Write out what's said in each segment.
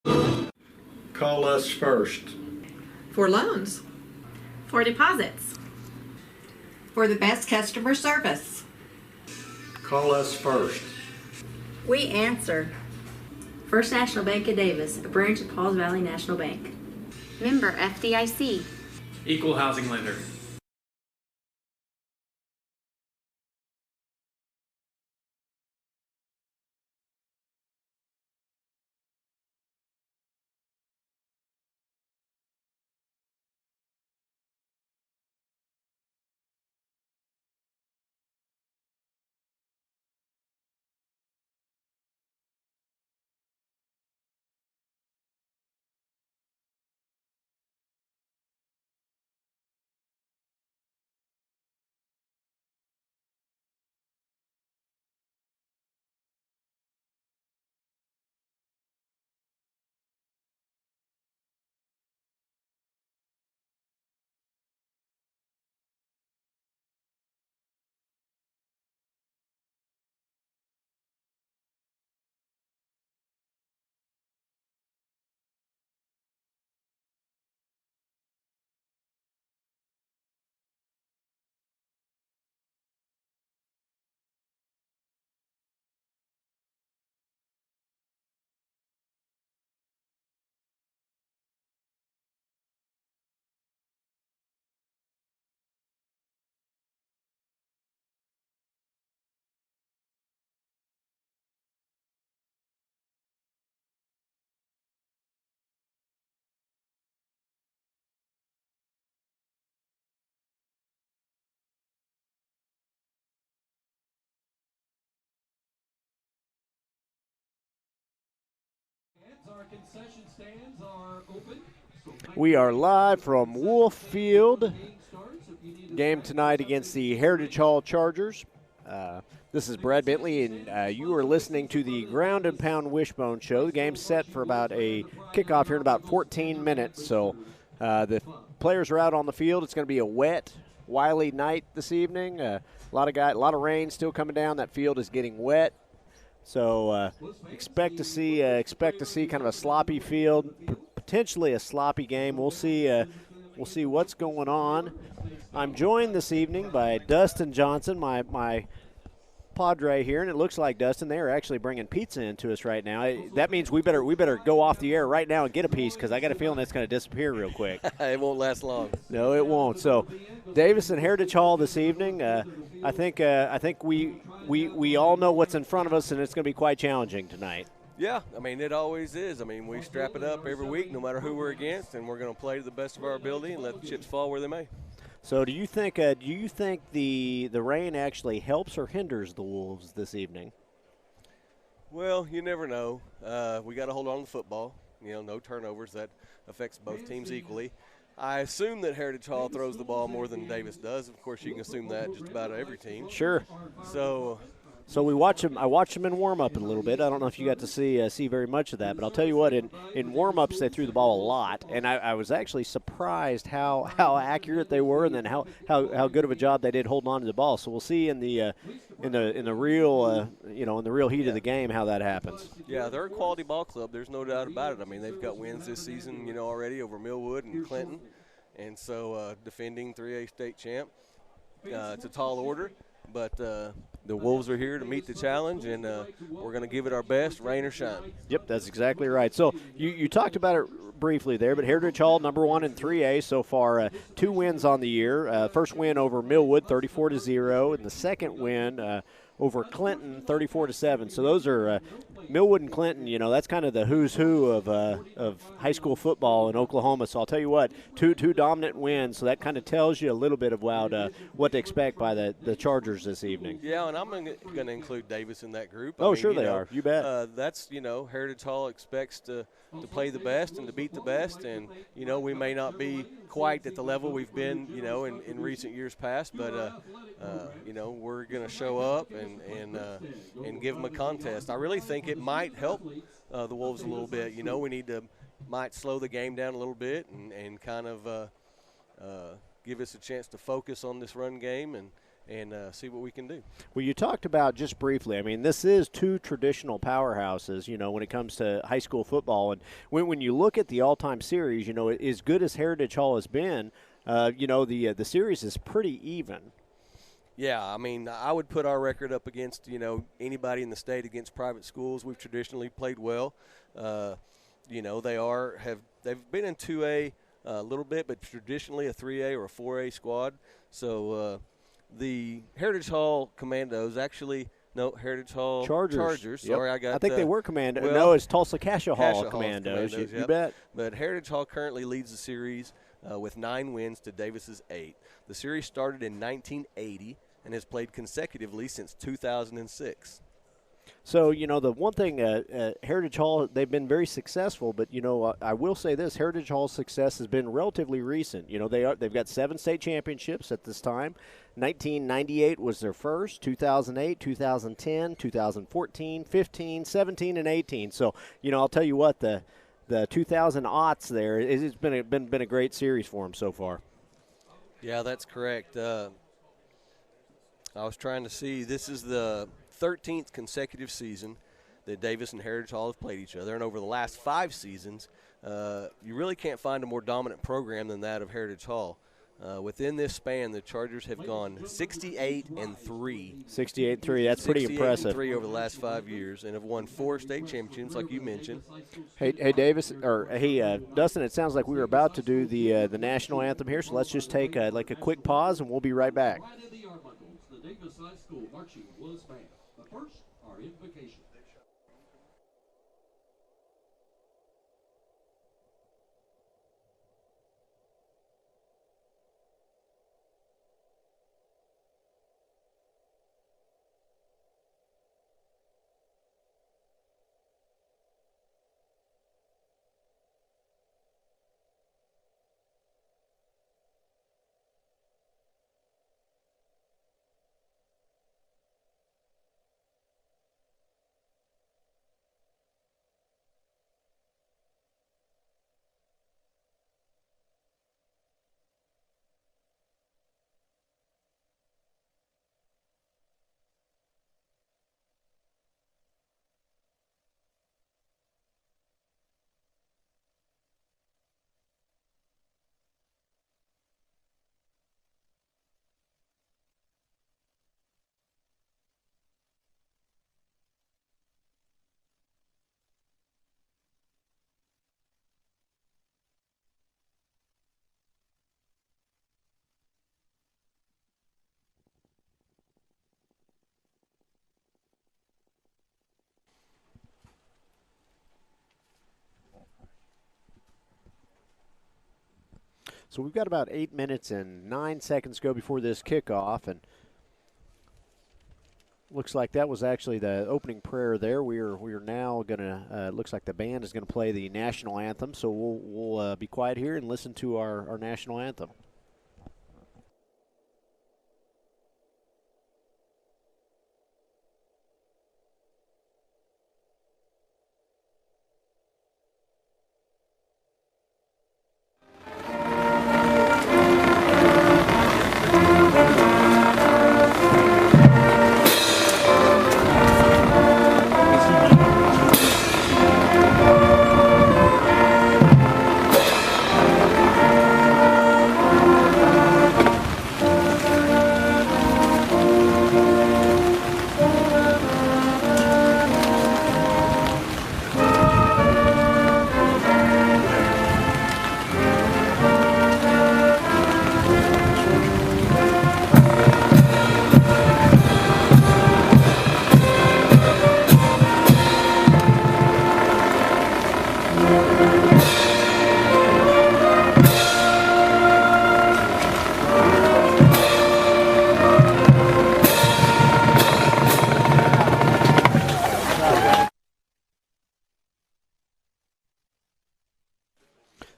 Call us first. For loans. For deposits. For the best customer service. Call us first. We answer. First National Bank of Davis, a branch of Pauls Valley National Bank. Member FDIC. Equal housing lender. We are live from Wolf Field. Game tonight against the Heritage Hall Chargers. This is Brad Bentley, and you are listening to the Ground and Pound Wishbone Show. The game's set for about a kickoff here in about 14 minutes. So the players are out on the field. It's going to be a wet, wily night this evening. A lot of rain still coming down. That field is getting wet. So expect to see kind of a sloppy field, potentially a sloppy game. We'll see what's going on. I'm joined this evening by Dustin Johnson, my Padre here, and it looks like, Dustin, they are actually bringing pizza into us right now. That means we better go off the air right now and get a piece, because I got a feeling it's going to disappear real quick. It won't last long. No, it won't. So, Davis and Heritage Hall this evening. I think we all know what's in front of us, and it's going to be quite challenging tonight. Yeah, I mean, it always is. I mean, we strap it up every week, no matter who we're against, and we're going to play to the best of our ability and let the chips fall where they may. So do you think the rain actually helps or hinders the Wolves this evening? Well, you never know. We got to hold on to the football. No turnovers. That affects both teams equally. I assume that Heritage Hall throws the ball more than Davis does. Of course, you can assume that just about every team. Sure. So we watch them. I watched them in warm-up a little bit. I don't know if you got to see very much of that, but I'll tell you what, in warm-ups they threw the ball a lot, and I was actually surprised how accurate they were, and then how good of a job they did holding on to the ball. So we'll see in the real heat of the game how that happens. Yeah, they're a quality ball club. There's no doubt about it. I mean, they've got wins this season, already over Millwood and Clinton, and so defending 3A state champ. It's a tall order. But the Wolves are here to meet the challenge, and we're going to give it our best, rain or shine. Yep, that's exactly right. So you talked about it briefly there, but Heritage Hall, number one in 3A so far, 2 wins on the year. First win over Millwood, 34-0, and the second win over Clinton, 34-7. So those are Millwood and Clinton. That's kind of the who's who of high school football in Oklahoma. So I'll tell you what, two dominant wins. So that kind of tells you a little bit about what to expect by the Chargers this evening. Yeah, and I'm going to include Davis in that group. Sure they are. You bet. That's Heritage Hall expects to play the best and to beat the best, and we may not be quite at the level we've been in recent years past, but we're going to show up and give them a contest. I really think it might help the Wolves a little bit. We might slow the game down a little bit and kind of give us a chance to focus on this run game and see what we can do. Well, you talked about just briefly, I mean, this is two traditional powerhouses, when it comes to high school football. And when you look at the all-time series, as good as Heritage Hall has been, the series is pretty even. Yeah, I mean, I would put our record up against, anybody in the state against private schools. We've traditionally played well. They've been in 2A a little bit, but traditionally a 3A or a 4A squad. So the Heritage Hall Commandos Heritage Hall Chargers. Sorry, yep. I think they were Commandos. Well, no, it's Tulsa Cassia Hall Commandos. Yep. You bet. But Heritage Hall currently leads the series with 9 wins to Davis's 8. The series started in 1980 and has played consecutively since 2006. So, the one thing, Heritage Hall, they've been very successful, but, I will say this, Heritage Hall's success has been relatively recent. They've got 7 state championships at this time. 1998 was their first, 2008, 2010, 2014, 15, 17, and 18. So, I'll tell you what, the 2000 aughts there, it's been a great series for them so far. Yeah, that's correct. I was trying to see, this is the 13th consecutive season that Davis and Heritage Hall have played each other, and over the last 5 seasons, you really can't find a more dominant program than that of Heritage Hall. Within this span, the Chargers have gone 68-3. 68-3, that's pretty impressive. 68-3 over the last 5 years, and have won 4 state championships, like you mentioned. Hey, Davis, or hey, Dustin, it sounds like we were about to do the national anthem here, so let's just take a quick pause, and we'll be right back. The Davis High School Marching Blues Band. But first, our invocation. So we've got about 8 minutes and 9 seconds to go before this kickoff, and looks like that was actually the opening prayer there. We are now going to, looks like the band is going to play the national anthem, so we'll be quiet here and listen to our national anthem.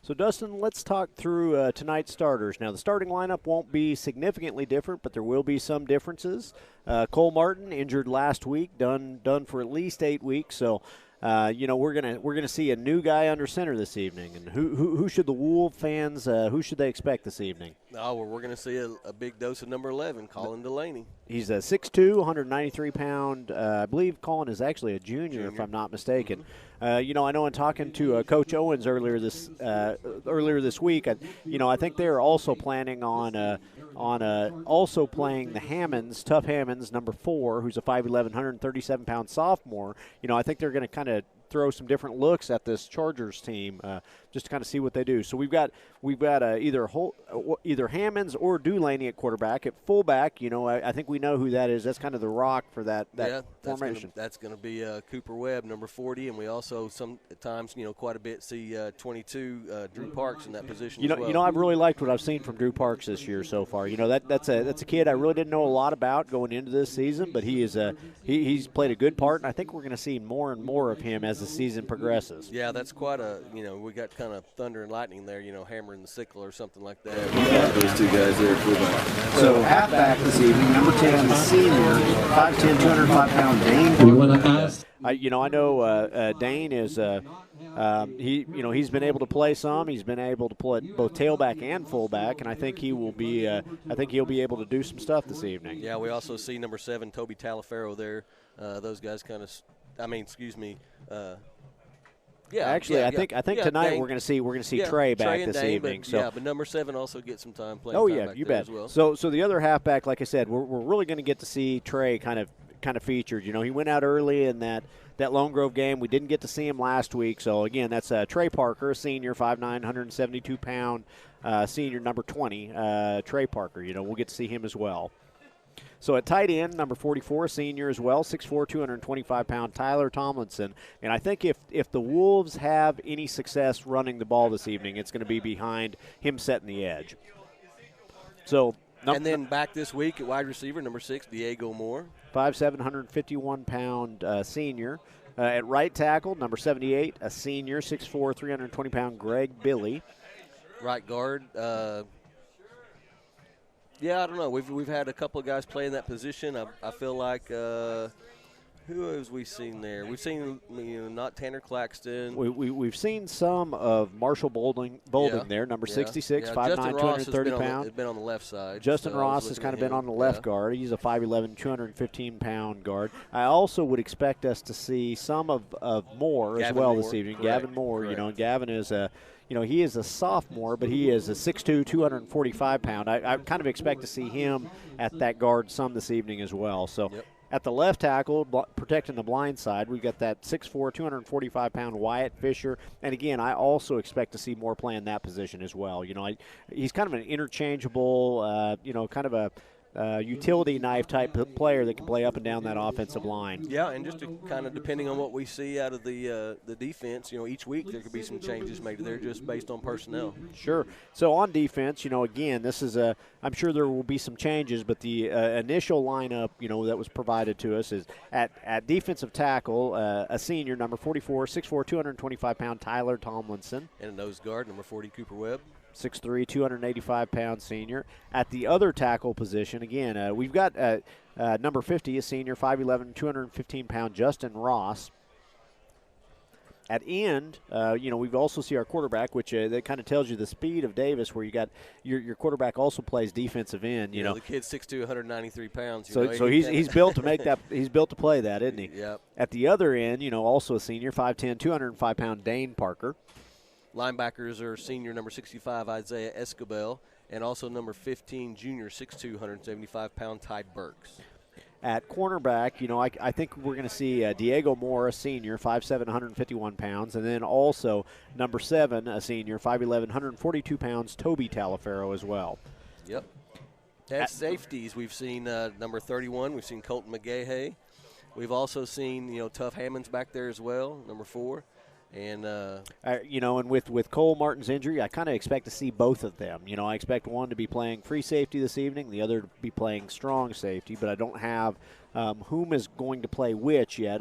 So, Dustin, let's talk through tonight's starters. Now, the starting lineup won't be significantly different, but there will be some differences. Cole Martin, injured last week, done for at least 8 weeks. So, we're gonna see a new guy under center this evening. And who should the Wolf fans who should they expect this evening? Oh, well, we're going to see a big dose of number 11, Colin Delaney. He's a 6'2", 193-pound. I believe Colin is actually a junior, if I'm not mistaken. I know in talking to Coach Owens earlier this week, I think they're also planning on also playing the Hammonds, Tough Hammonds, number 4, who's a 5'11", 137-pound sophomore. I think they're going to kind of throw some different looks at this Chargers team just to kind of see what they do. So we've got either Hammonds or Delaney at quarterback. At fullback, I think we know who that is. That's kind of the rock for that formation. That's going to be Cooper Webb, number 40, and we also sometimes quite a bit see 22 Drew Parks in that position as well. I've really liked what I've seen from Drew Parks this year so far. That's a kid I really didn't know a lot about going into this season, but he's played a good part, and I think we're going to see more and more of him as the season progresses. Yeah, that's quite we got kind of thunder and lightning there, hammering the sickle or something like that. Those two guys there at fullback. So halfback this evening, number 10, the senior, 5'10", 205-pound Dane. We want to ask. I know Dane is he's been able to play some. He's been able to play both tailback and fullback, and I think he'll be able to do some stuff this evening. Yeah, we also see number 7 Toby Talaferro there. Those guys kind of. I think tonight Dane, we're going to see Trey back this evening. But number 7 also gets some time playing. Oh yeah, you bet. As well. So the other halfback, like I said, we're really going to get to see Trey kind of featured. He went out early in that Lone Grove game. We didn't get to see him last week. So again, that's Trey Parker, a senior, 5'9", 172-pound senior, number 20. Trey Parker. We'll get to see him as well. So at tight end, number 44, senior as well, 6'4", 225-pound Tyler Tomlinson. And I think if the Wolves have any success running the ball this evening, it's going to be behind him setting the edge. And then back this week at wide receiver, number 6, Diego Moore. 5'7", 151-pound senior. At right tackle, number 78, a senior, 6'4", 320-pound Greg Billy. Right guard, I don't know. We've had a couple of guys play in that position. I feel like who have we seen there? We've seen not Tanner Claxton. We've seen some of Marshall Bolding there, number 66, 5'9", 230-pound. Has been on the left side. Justin Ross has kind of been on the left guard. He's a 5'11", 215-pound guard. I also would expect us to see some of Moore as well this evening. Correct. Gavin Moore, and Gavin is a he is a sophomore, but he is a 6'2", 245-pound. I kind of expect to see him at that guard some this evening as well. So at the left tackle, protecting the blind side, we've got that 6'4", 245-pound Wyatt Fisher. And, again, I also expect to see more play in that position as well. He's kind of an interchangeable, kind of a utility knife type player that can play up and down that offensive line. Yeah, and just to kind of depending on what we see out of the defense, each week there could be some changes made there just based on personnel. Sure. So on defense, again, this is I'm sure there will be some changes, but the initial lineup, that was provided to us is at defensive tackle, a senior, number 44, 6'4", 225-pound Tyler Tomlinson. And a nose guard, number 40, Cooper Webb. 6'3", 285-pound senior. At the other tackle position, again, we've got number 50, a senior, 5'11", 215-pound Justin Ross. At end, we've also see our quarterback, which that kind of tells you the speed of Davis, where you got your quarterback also plays defensive end. The kid's 6'2", 193 pounds. So he's built to make that. He's built to play that, isn't he? Yep. At the other end, also a senior, 5'10", 205-pound Dane Parker. Linebackers are senior number 65, Isaiah Escobel, and also number 15, junior 6'2", 175-pound Ty Burks. At cornerback, I think we're going to see Diego Moore, a senior, 5'7", 151 pounds, and then also number 7, a senior, 5'11", 142 pounds, Toby Talaferro as well. Yep. At safeties, we've seen number 31, we've seen Colton McGahey. We've also seen, Tough Hammonds back there as well, number 4. And and with Cole Martin's injury, I kind of expect to see both of them. I expect one to be playing free safety this evening, the other to be playing strong safety, but I don't have whom is going to play which yet.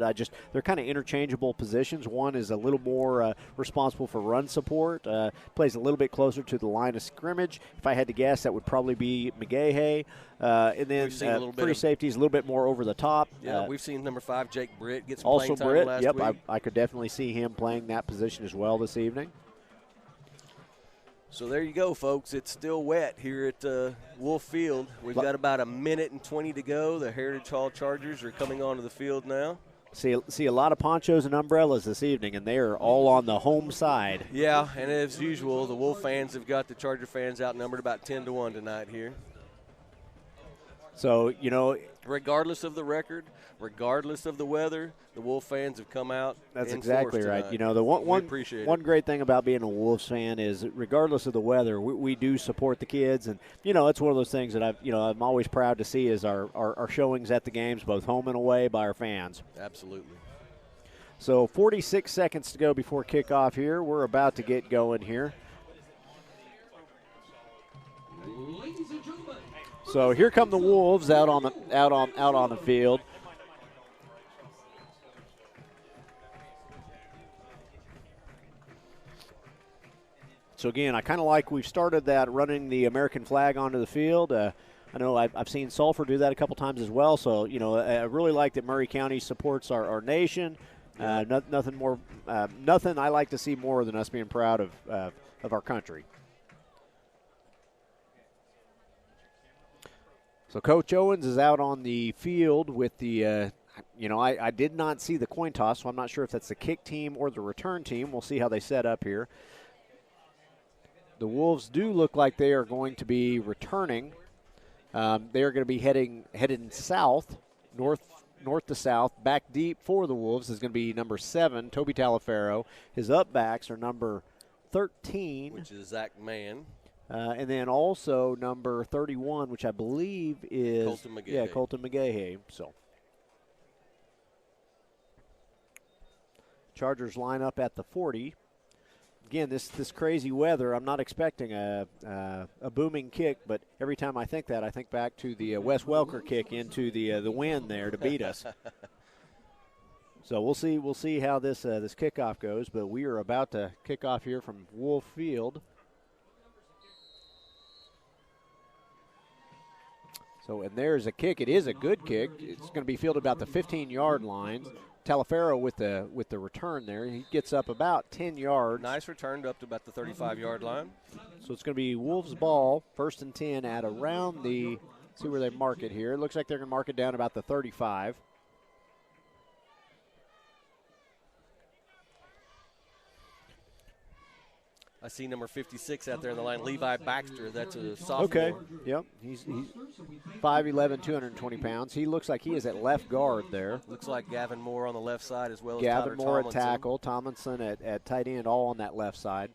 They're kind of interchangeable positions. One is a little more responsible for run support, plays a little bit closer to the line of scrimmage. If I had to guess, that would probably be McGahey. And then free safety is a little bit more over the top. Yeah, we've seen number 5, Jake Britt, get some also playing time Britt, last yep, week. I could definitely see him playing that position as well this evening. So there you go, folks. It's still wet here at Wolf Field. We've got about 1 minute and 20 to go. The Heritage Hall Chargers are coming onto the field now. See a lot of ponchos and umbrellas this evening, and they are all on the home side. Yeah, and as usual, the Wolf fans have got the Charger fans outnumbered about 10-1 tonight here. So, regardless of the record, regardless of the weather, the Wolf fans have come out. That's exactly right. Tonight. The one great thing about being a Wolves fan is, regardless of the weather, we do support the kids, and it's one of those things that I'm always proud to see is our showings at the games, both home and away, by our fans. Absolutely. So 46 seconds to go before kickoff here. We're about to get going here. Ladies and gentlemen. So here come the Wolves out on the field. So again, I kind of like we've started that running the American flag onto the field. I know I've seen Sulphur do that a couple times as well. So I really like that Murray County supports our nation. Nothing I like to see more than us being proud of our country. So Coach Owens is out on the field with the, I did not see the coin toss, so I'm not sure if that's the kick team or the return team. We'll see how they set up here. The Wolves do look like they are going to be returning. They are going to be heading south, north to south. Back deep for the Wolves is going to be number 7, Toby Talaferro. His upbacks are number 13. Which is Zach Mann. And then also number 31, which I believe is Colton McGahey. Yeah, Colton McGahey. So Chargers line up at the 40. Again, this crazy weather, I'm not expecting a booming kick, but every time I think that, I think back to the Wes Welker kick into the wind there to beat us. So we'll see how this kickoff goes, but we are about to kick off here from Wolf Field. So, and there's a kick. It is a good kick. It's going to be fielded about the 15-yard line. Talaferro with the return there. He gets up about 10 yards. Nice return up to about the 35-yard line. So it's going to be Wolves ball, 1st and 10 at around the, see where they mark it here. It looks like they're going to mark it down about the 35. I see number 56 out there in the line, Levi Baxter. That's a sophomore. Okay, yep. He's 5'11", 220 pounds. He looks like he is at left guard there. Looks like Gavin Moore on the left side as well as Gavin Moore Tomlinson. at tackle, Tomlinson at tight end, all on that left side.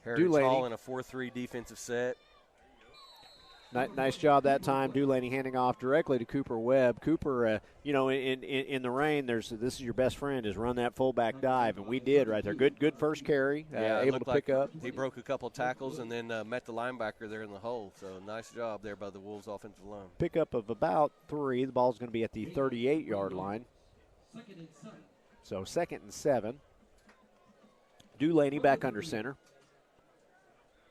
Heritage Hall in a 4-3 defensive set. Nice job that time. Dulaney handing off directly to Cooper Webb. Cooper, in the rain, this is your best friend, is run that fullback dive, and we did right there. Good first carry, able to pick up. He broke a couple of tackles and then met the linebacker there in the hole. So nice job there by the Wolves offensive line. Pickup of about 3. The ball's going to be at the 38-yard line. So 2nd and 7. Dulaney back under center.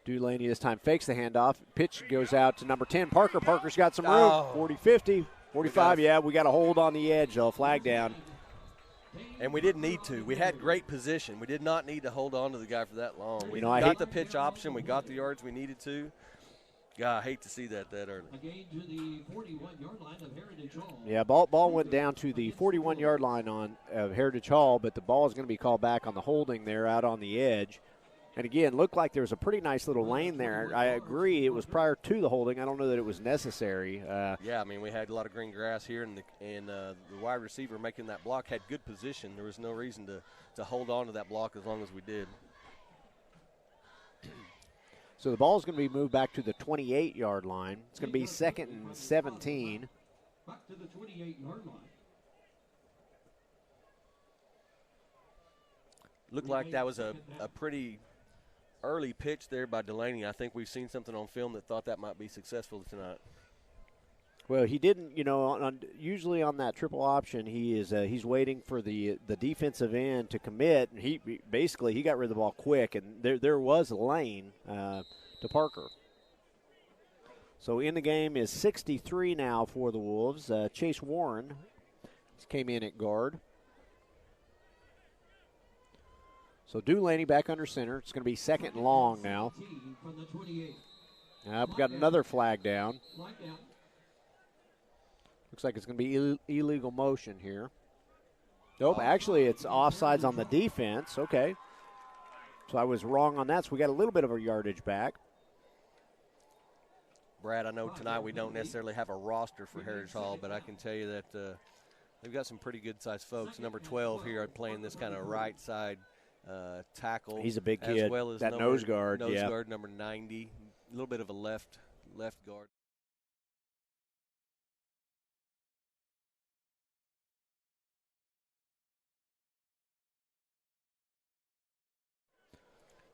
Dulaney this time fakes the handoff. Pitch goes out to number 10, Parker. Parker's got some room. 40, 50, 45. We got a hold on the edge, though. Flag down. And we didn't need to. We had great position. We did not need to hold on to the guy for that long. We I got the pitch option. We got the yards we needed to. God, I hate to see that early. Again to the 41-yard line of Heritage Hall. Yeah, ball went down to the 41-yard line of Heritage Hall, but the ball is going to be called back on the holding there out on the edge. And again, looked like there was a pretty nice little lane there. I agree, it was prior to the holding. I don't know that it was necessary. Yeah, I mean, we had a lot of green grass here, and the wide receiver making that block had good position. There was no reason to hold on to that block as long as we did. So the ball is going to be moved back to the 28-yard line. It's going to be 2nd and 17. Back to the 28-yard line. Looked like that was a pretty early pitch there by Dulaney. I think we've seen something on film that thought that might be successful tonight. Well, he didn't, usually on that triple option, he's waiting for the defensive end to commit, and he got rid of the ball quick, and there was a lane to Parker. So in the game is 63 now for the Wolves. Chase Warren came in at guard. So Dulaney back under center. It's going to be second and long now. We've got another flag down. Looks like it's going to be illegal motion here. Nope, actually it's offsides on the defense. Okay. So I was wrong on that, so we got a little bit of a yardage back. Brad, I know tonight we don't necessarily have a roster for Heritage Hall, but I can tell you that they've got some pretty good-sized folks. Number 12 here playing this kind of right side tackle. He's a big as kid. Well as that nose guard, Nose guard, number 90. A little bit of a left guard.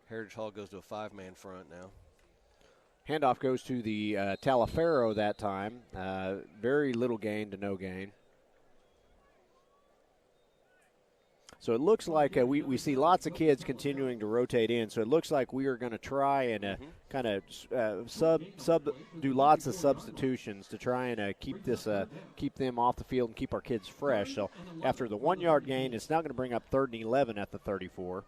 Heritage Hall goes to a 5-man front now. Handoff goes to the Talaferro that time. Very little gain to no gain. So it looks like we see lots of kids continuing to rotate in. So it looks like we are going to try and kind of do lots of substitutions to try and keep them off the field and keep our kids fresh. So after the 1 yard gain, it's now going to bring up 3rd and 11 at the 34.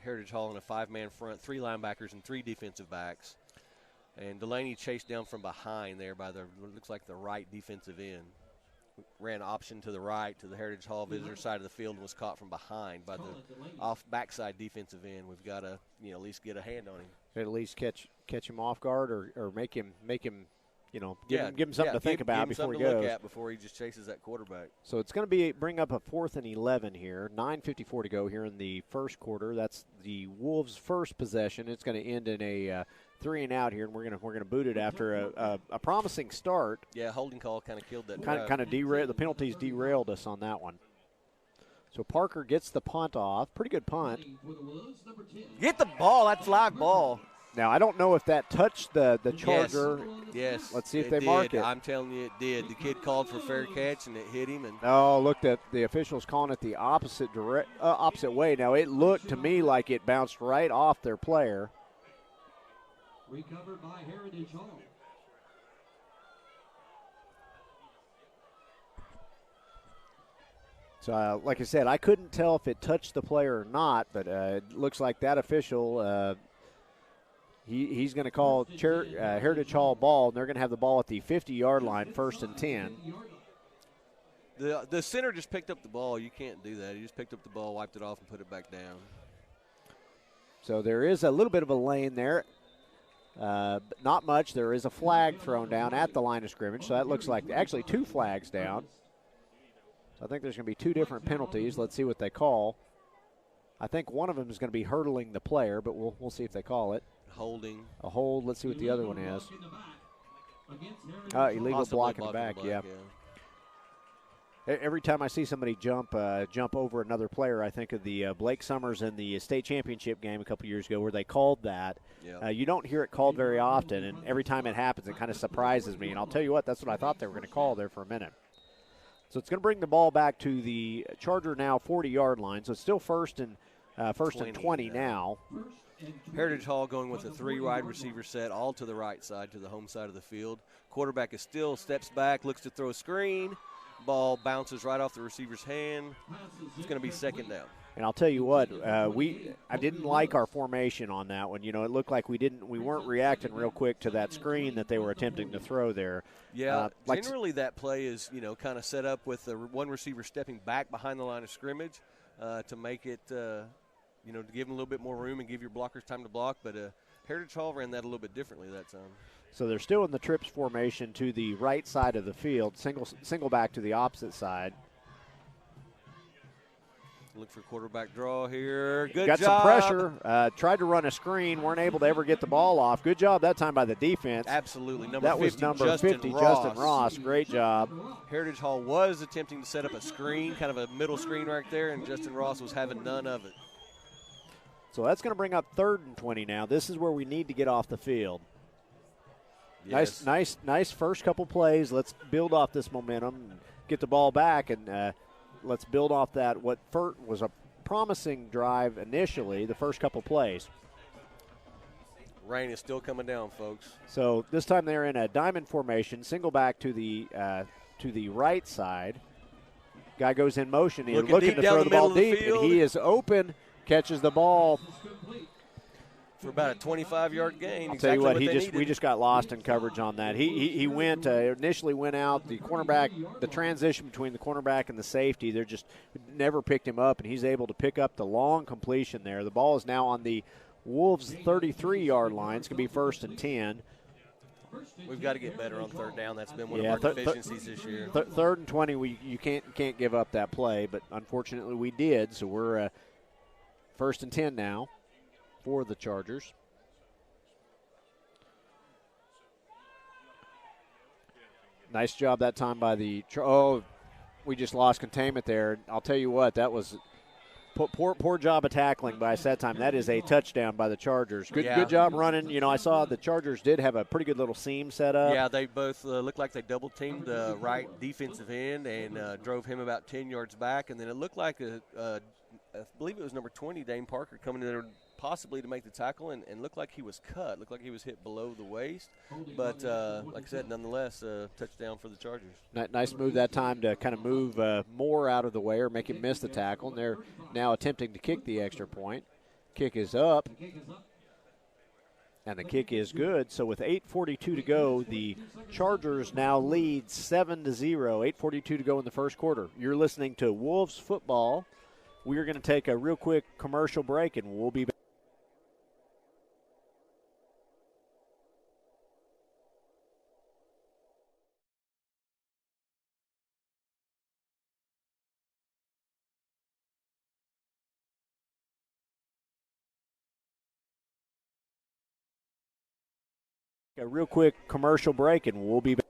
Heritage Hall in a 5-man front, 3 linebackers and 3 defensive backs. And Delaney chased down from behind there by looks like the right defensive end. Ran option to the right to the Heritage Hall visitor side of the field and was caught from behind by the backside defensive end. We've got to at least get a hand on him. At least catch him off guard or make him give him something to think about before he goes. Look at before he just chases that quarterback. So it's going to bring up a 4th and 11 here. 9:54 to go here in the first quarter. That's the Wolves' first possession. It's going to end in a 3 and out here, and we're going to boot it after a promising start. Yeah, holding call kind of killed that. Kind of derailed. The penalties derailed us on that one. So Parker gets the punt off. Pretty good punt. Get the ball. That flag ball. Now, I don't know if that touched the Charger. Yes. Let's see if they mark it. I'm telling you it did. The kid called for fair catch, and it hit him. Oh, looked at the officials calling it the opposite way. Now, it looked to me like it bounced right off their player. Recovered by Heritage Hall. So, like I said, I couldn't tell if it touched the player or not, but it looks like that official he's going to call Heritage Hall ball, and they're going to have the ball at the 50-yard line, 1st and 10. The center just picked up the ball. You can't do that. He just picked up the ball, wiped it off, and put it back down. So there is a little bit of a lane there. Not much. There is a flag thrown down at the line of scrimmage, so that looks like actually 2 flags down. So I think there's going to be 2 different penalties. Let's see what they call. I think one of them is going to be hurdling the player, but we'll see if they call it. Holding. A hold. Let's see what the other one is. Illegal block in the back, yeah. Every time I see somebody jump over another player, I think of the Blake Summers in the state championship game a couple years ago where they called that. Yeah. You don't hear it called very often, and every time it happens, it kind of surprises me. And I'll tell you what, that's what I thought they were going to call there for a minute. So it's going to bring the ball back to the Charger now 40-yard line. So it's still first and 20 now. Heritage Hall going with a 3 wide receiver set, all to the right side, to the home side of the field. Quarterback is still, steps back, looks to throw a screen. Ball bounces right off the receiver's hand. It's going to be 2nd down. And I'll tell you what, I didn't like our formation on that one. It looked like we weren't reacting real quick to that screen that they were attempting to throw there. Yeah, generally that play is, kind of set up with the one receiver stepping back behind the line of scrimmage to make it, to give them a little bit more room and give your blockers time to block. But Heritage Hall ran that a little bit differently that time. So they're still in the trips formation to the right side of the field, single back to the opposite side. Look for quarterback draw here. Good job. Got some pressure. Tried to run a screen. Weren't able to ever get the ball off. Good job that time by the defense. Absolutely. That was number 50, Justin Ross. Great job. Heritage Hall was attempting to set up a screen, kind of a middle screen right there, and Justin Ross was having none of it. So that's going to bring up 3rd and 20 now. This is where we need to get off the field. Yes. Nice first couple plays. Let's build off this momentum and get the ball back, and let's build off that. What was a promising drive initially, the first couple plays. Rain is still coming down, folks. So this time they're in a diamond formation, single back to the right side. Guy goes in motion. He's looking to throw the ball deep, and he is open, catches the ball. For about a 25-yard gain. I'll tell you what, we just got lost in coverage on that. He went initially went out. The cornerback, the transition between the cornerback and the safety, they're just never picked him up, and he's able to pick up the long completion there. The ball is now on the Wolves' 33-yard line. It's going to be 1st and 10. We've got to get better on third down. That's been one of our deficiencies this year. 3rd and 20, you can't give up that play, but unfortunately we did. So we're 1st and 10 now for the Chargers. Nice job that time by we just lost containment there. I'll tell you what, that was poor job of tackling by us that time. That is a touchdown by the Chargers. Good job running. You know, I saw the Chargers did have a pretty good little seam set up. Yeah, they both looked like they double-teamed the right defensive end and drove him about 10 yards back. And then it looked like I believe it was number 20, Dane Parker, coming in there possibly to make the tackle and looked like he was cut. Looked like he was hit below the waist. But, like I said, nonetheless, touchdown for the Chargers. Nice move that time to kind of move more out of the way or make him miss the tackle. And they're now attempting to kick the extra point. Kick is up. And the kick is good. So with 8:42 to go, the Chargers now lead 7-0. 8:42 to go in the first quarter. You're listening to Wolves football. We are going to take a real quick commercial break, and we'll be back. A real quick commercial break, and we'll be back.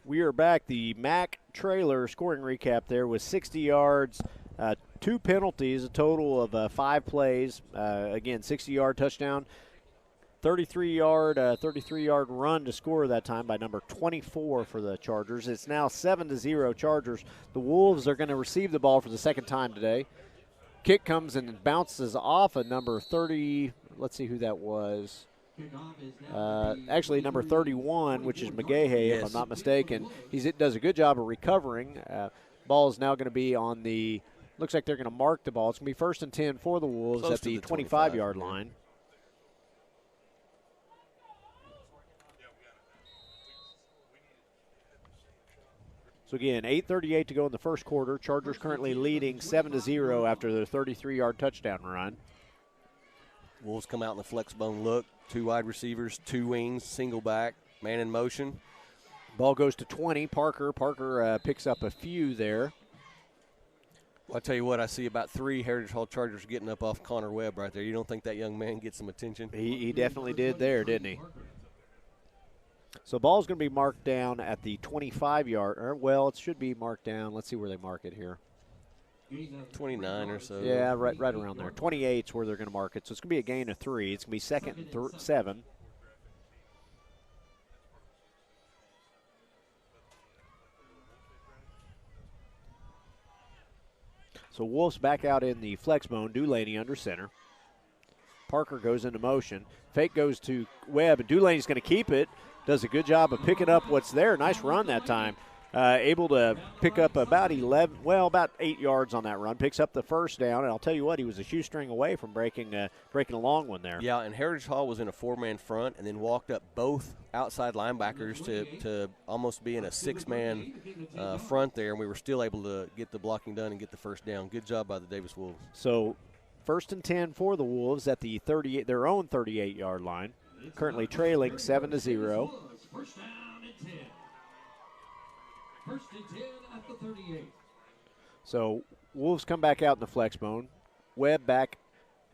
We are back. The Mack trailer scoring recap there was 60 yards, 2 penalties, a total of 5 plays. Again, 60-yard touchdown, 33-yard run to score that time by number 24 for the Chargers. It's now 7-0 Chargers. The Wolves are going to receive the ball for the second time today. Kick comes and bounces off a number 30. Let's see who that was. Actually, number 31, which is McGahey, if I'm not mistaken. He does a good job of recovering. Ball is now going to be on the – looks like they're going to mark the ball. It's going to be 1st and 10 for the Wolves at the 25-yard line. So, again, 8:38 to go in the first quarter. Chargers currently leading 7-0 after their 33-yard touchdown run. Wolves come out in the flex bone look. 2 wide receivers, 2 wings, single back, man in motion. Ball goes to 20. Parker picks up a few there. Well, I tell you what, I see about 3 Heritage Hall Chargers getting up off Connor Webb right there. You don't think that young man gets some attention? He definitely did there, didn't he? So ball's going to be marked down at the 25-yard. Well, it should be marked down. Let's see where they mark it here. 29 or so. Yeah, right around there. 28 is where they're going to mark it. So it's going to be a gain of 3. It's going to be 2nd and 7. So Wolves back out in the flex bone. Dulaney under center. Parker goes into motion. Fake goes to Webb, and Dulaney's going to keep it. Does a good job of picking up what's there. Nice run that time. Able to pick up about 8 yards on that run. Picks up the first down, and I'll tell you what, he was a shoestring away from breaking a long one there. Yeah, and Heritage Hall was in a 4-man front and then walked up both outside linebackers to almost be in a 6-man front there, and we were still able to get the blocking done and get the first down. Good job by the Davis Wolves. So 1st and 10 for the Wolves at the their own 38-yard line. currently trailing 7-0. First down and 10. First and 10 at the 38. So Wolves come back out in the flex bone. Webb back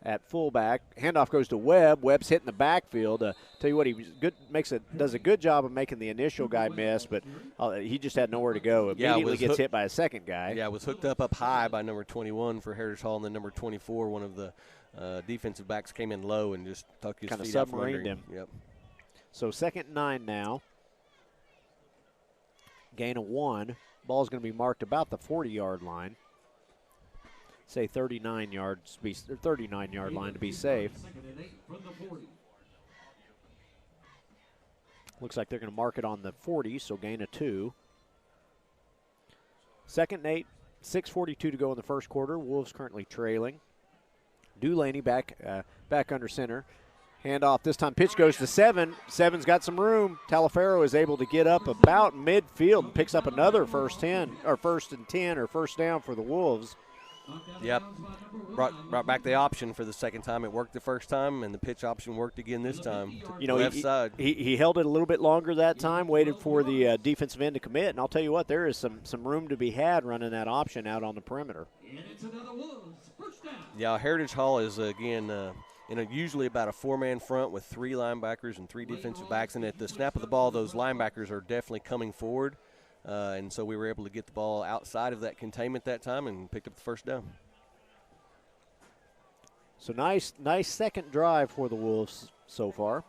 at fullback. Handoff goes to Webb. Webb's hitting the backfield. Tell you what, he does a good job of making the initial guy miss, but he just had nowhere to go. Immediately gets hit by a second guy. Yeah, it was hooked up high by number 21 for Heritage Hall, and then number 24, one of the defensive backs, came in low and just tucked his kind of feet out from submarined under him. Yep. So 2nd and 9 now. Gain of 1. Ball's going to be marked about the 40-yard line. Say 39-yard line to be safe. Looks like they're going to mark it on the 40, so gain of 2. 2nd and 8, 6:42 to go in the first quarter. Wolves currently trailing. Dulaney back under center. Handoff this time. Pitch goes to 7. 7's got some room. Talifero is able to get up about midfield and picks up another first and 10 or first down for the Wolves. Yep. Brought back the option for the second time. It worked the first time, and the pitch option worked again this time. Left side. He held it a little bit longer that time, waited for the defensive end to commit, and I'll tell you what, there is some room to be had running that option out on the perimeter. Yeah, Heritage Hall is, again, usually about a 4-man front with 3 linebackers and 3 defensive backs, and at the snap of the ball, those linebackers are definitely coming forward. And so we were able to get the ball outside of that containment that time and picked up the first down. So nice second drive for the Wolves so far.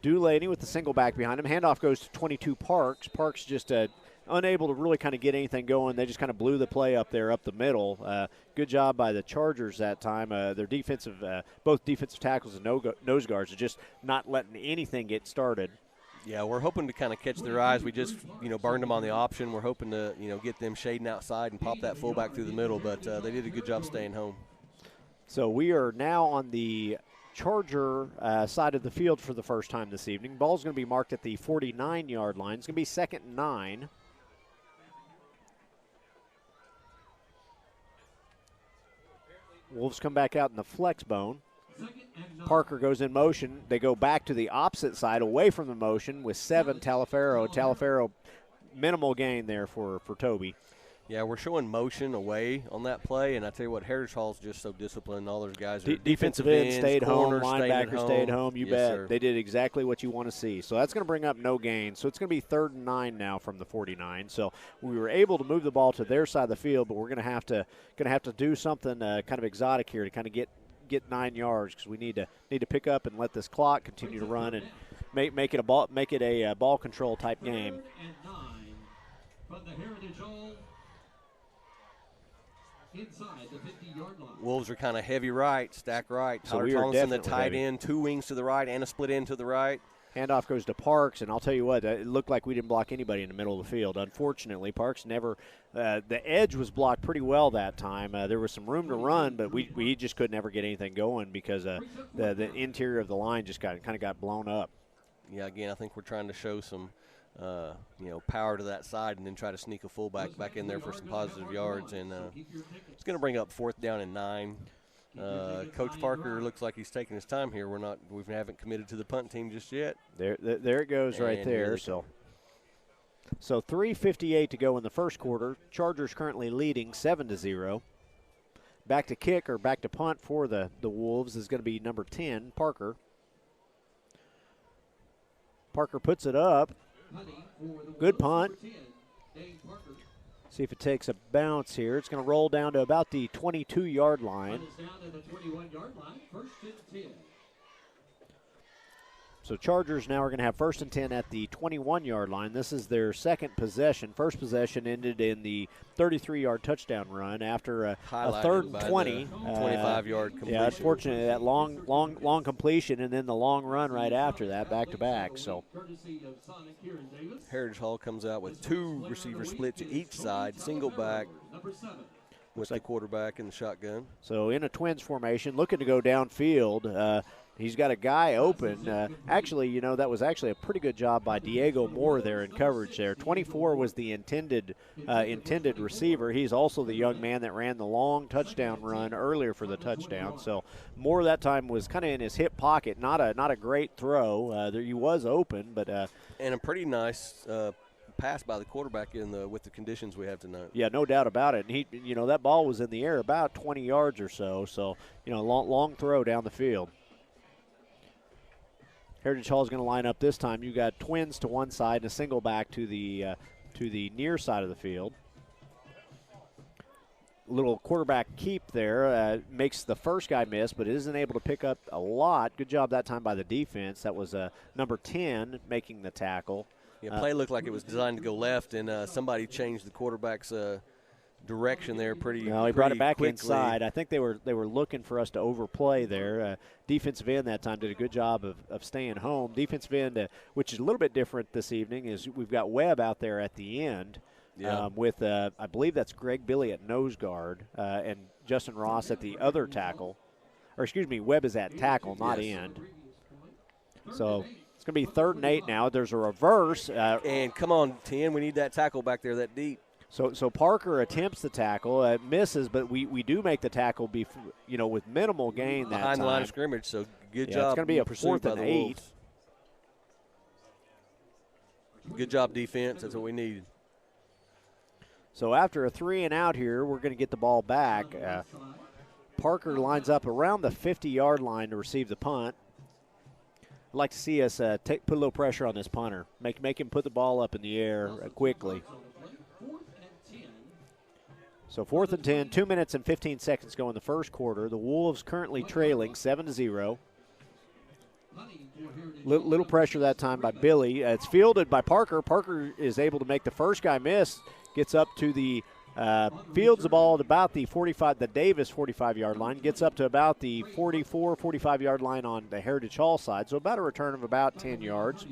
Dulaney with the single back behind him. Handoff goes to 22 Parks. Parks just unable to really kind of get anything going. They just kind of blew the play up there up the middle. Good job by the Chargers that time. Their defensive, both defensive tackles and nose guards are just not letting anything get started. Yeah, we're hoping to kind of catch their eyes. We just, burned them on the option. We're hoping to, get them shading outside and pop that fullback through the middle, but they did a good job staying home. So we are now on the Charger side of the field for the first time this evening. Ball's going to be marked at the 49-yard line. It's going to be 2nd and 9. Wolves come back out in the flex bone. Parker goes in motion. They go back to the opposite side, away from the motion with 7, Talifero. Talifero, minimal gain there for Toby. Yeah, we're showing motion away on that play, and I tell you what, Heritage Hall's just so disciplined. All those guys are defensive end stayed home, corners, linebacker stayed home. You yes, bet. Sir. They did exactly what you want to see. So that's going to bring up no gain. So it's going to be 3rd and 9 now from the 49. So we were able to move the ball to their side of the field, but we're going to have to do something kind of exotic here to kind of get 9 yards, because we need to pick up and let this clock continue to run and make it a ball control type game. 3rd and 9 from the Heritage Hall inside the 50-yard line. Wolves are kind of heavy right, stack right. So Tyler we are Tomlinson, the definitely tight heavy. end, 2 wings to the right and a split end to the right. Handoff goes to Parks, and I'll tell you what, it looked like we didn't block anybody in the middle of the field. Unfortunately, Parks never the edge was blocked pretty well that time. There was some room to run, but we just could never get anything going because the interior of the line just kind of got blown up. Yeah, again, I think we're trying to show some power to that side and then try to sneak a fullback back in there for some positive yards. And it's going to bring up 4th down and 9. Coach Parker looks like he's taking his time here. We haven't committed to the punt team just yet. There it goes right there. So 3:58 to go in the first quarter. Chargers currently leading 7-0. Back to kick or back to punt for the Wolves is going to be number 10, Parker. Parker puts it up. Good punt. See if it takes a bounce here. It's going to roll down to about the 22-yard line. So Chargers now are going to have 1st and 10 at the 21-yard line. This is their second possession. First possession ended in the 33-yard touchdown run after a 3rd and 20. 25-yard completion. Yeah, unfortunately, that long completion and then the long run right after that, back-to-back. So Heritage Hall comes out with 2 receiver splits to each side, single back with the quarterback in the shotgun. So in a twins formation, looking to go downfield. He's got a guy open. Actually, you know, that was actually a pretty good job by Diego Moore there in coverage there. 24 was the intended receiver. He's also the young man that ran the long touchdown run earlier for the touchdown. So Moore that time was kind of in his hip pocket. Not a great throw. He was open, but and a pretty nice pass by the quarterback with the conditions we have tonight. Yeah, no doubt about it. And he, that ball was in the air about 20 yards or so. So, long throw down the field. Heritage Hall is going to line up this time. You got twins to one side and a single back to the near side of the field. Little quarterback keep there makes the first guy miss, but isn't able to pick up a lot. Good job that time by the defense. That was number 10 making the tackle. Yeah, play looked like it was designed to go left, and somebody changed the quarterback's direction there pretty. No, he brought it back quickly. inside. I think they were looking for us to overplay there. Defensive end that time did a good job of staying home. Defensive end, which is a little bit different this evening, is we've got Webb out there at the end. Yeah. With I believe that's Greg Billy at nose guard and Justin Ross at the other tackle. Or excuse me, Webb is at tackle, not end. So it's going to be 3rd and 8 now. There's a reverse. And come on, 10, we need that tackle back there that deep. So Parker attempts the tackle, misses, but we do make the tackle with minimal gain that behind time. the line of scrimmage. So good job. It's going to be a pursuit 4th and 8. Good job defense. That's what we need. So after a 3 and out here, we're going to get the ball back. Parker lines up around the 50-yard line to receive the punt. I'd like to see us put a little pressure on this punter. Make him put the ball up in the air quickly. So 4th and 10, 2 minutes and 15 seconds go in the first quarter. The Wolves currently trailing 7-0. Little pressure that time by Billy. It's fielded by Parker. Parker is able to make the first guy miss. Gets up to the fields the ball at about the Davis 45-yard line. Gets up to about the 44, 45-yard line on the Heritage Hall side. So about a return of about 10 yards.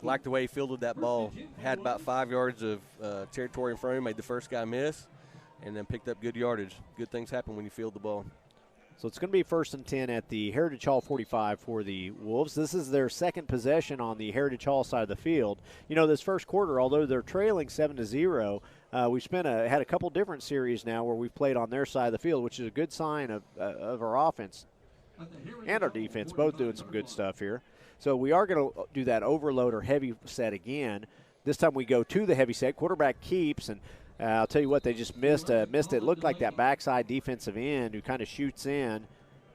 Like the way he fielded that ball. Had about 5 yards of territory in front of him. Made the first guy miss. And then picked up good yardage. Good things happen when you field the ball. So it's going to be 1st and 10 at the Heritage Hall 45 for the Wolves. This is their second possession on the Heritage Hall side of the field. This first quarter, although they're trailing 7-0, we've had a couple different series now where we've played on their side of the field, which is a good sign of our offense and our defense, both doing some good stuff here. So we are going to do that overload or heavy set again. This time we go to the heavy set. Quarterback keeps, and I'll tell you what, they just missed it. Looked like that backside defensive end who kind of shoots in.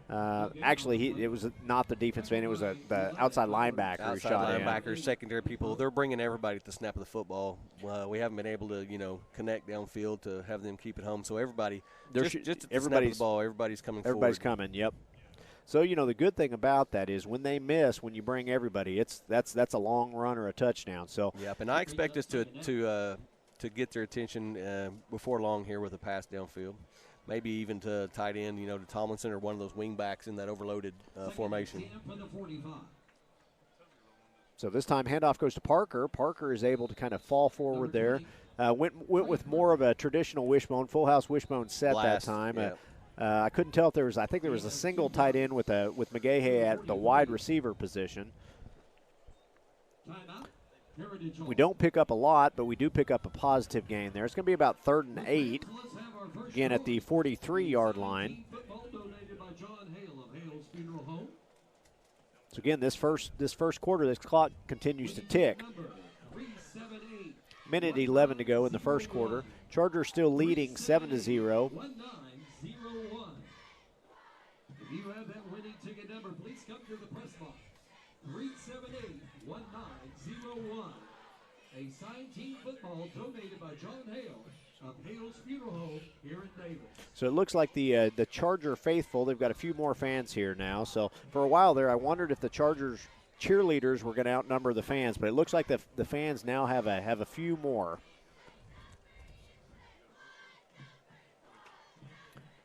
Actually, it was not the defensive end. It was the outside linebacker who shot in. Outside linebackers, secondary people, they're bringing everybody at the snap of the football. We haven't been able to, connect downfield to have them keep it home. So everybody, just at the snap of the ball, everybody's coming forward. Everybody's coming, yep. So, the good thing about that is when they miss, when you bring everybody, that's a long run or a touchdown. So yep, and I expect us to get their attention before long here with a pass downfield. Maybe even to tight end, to Tomlinson or one of those wing backs in that overloaded formation. So this time handoff goes to Parker. Parker is able to kind of fall forward there. Went with more of a traditional wishbone, full house wishbone set that time. Yeah. I couldn't tell if there was a single tight end with McGahey at the wide receiver position. We don't pick up a lot, but we do pick up a positive gain there. It's going to be about 3rd and 8, again at the 43-yard line. So again, this first quarter, this clock continues to tick. Minute 11 to go in the first quarter. Chargers still leading 7-0. If you have that winning ticket number, please come to the press box. 378-1901. A signed team football donated by John Hale of Hale's Funeral Home here in Davis. So it looks like the Charger faithful, they've got a few more fans here now. So for a while there, I wondered if the Chargers cheerleaders were going to outnumber the fans, but it looks like the fans now have a few more.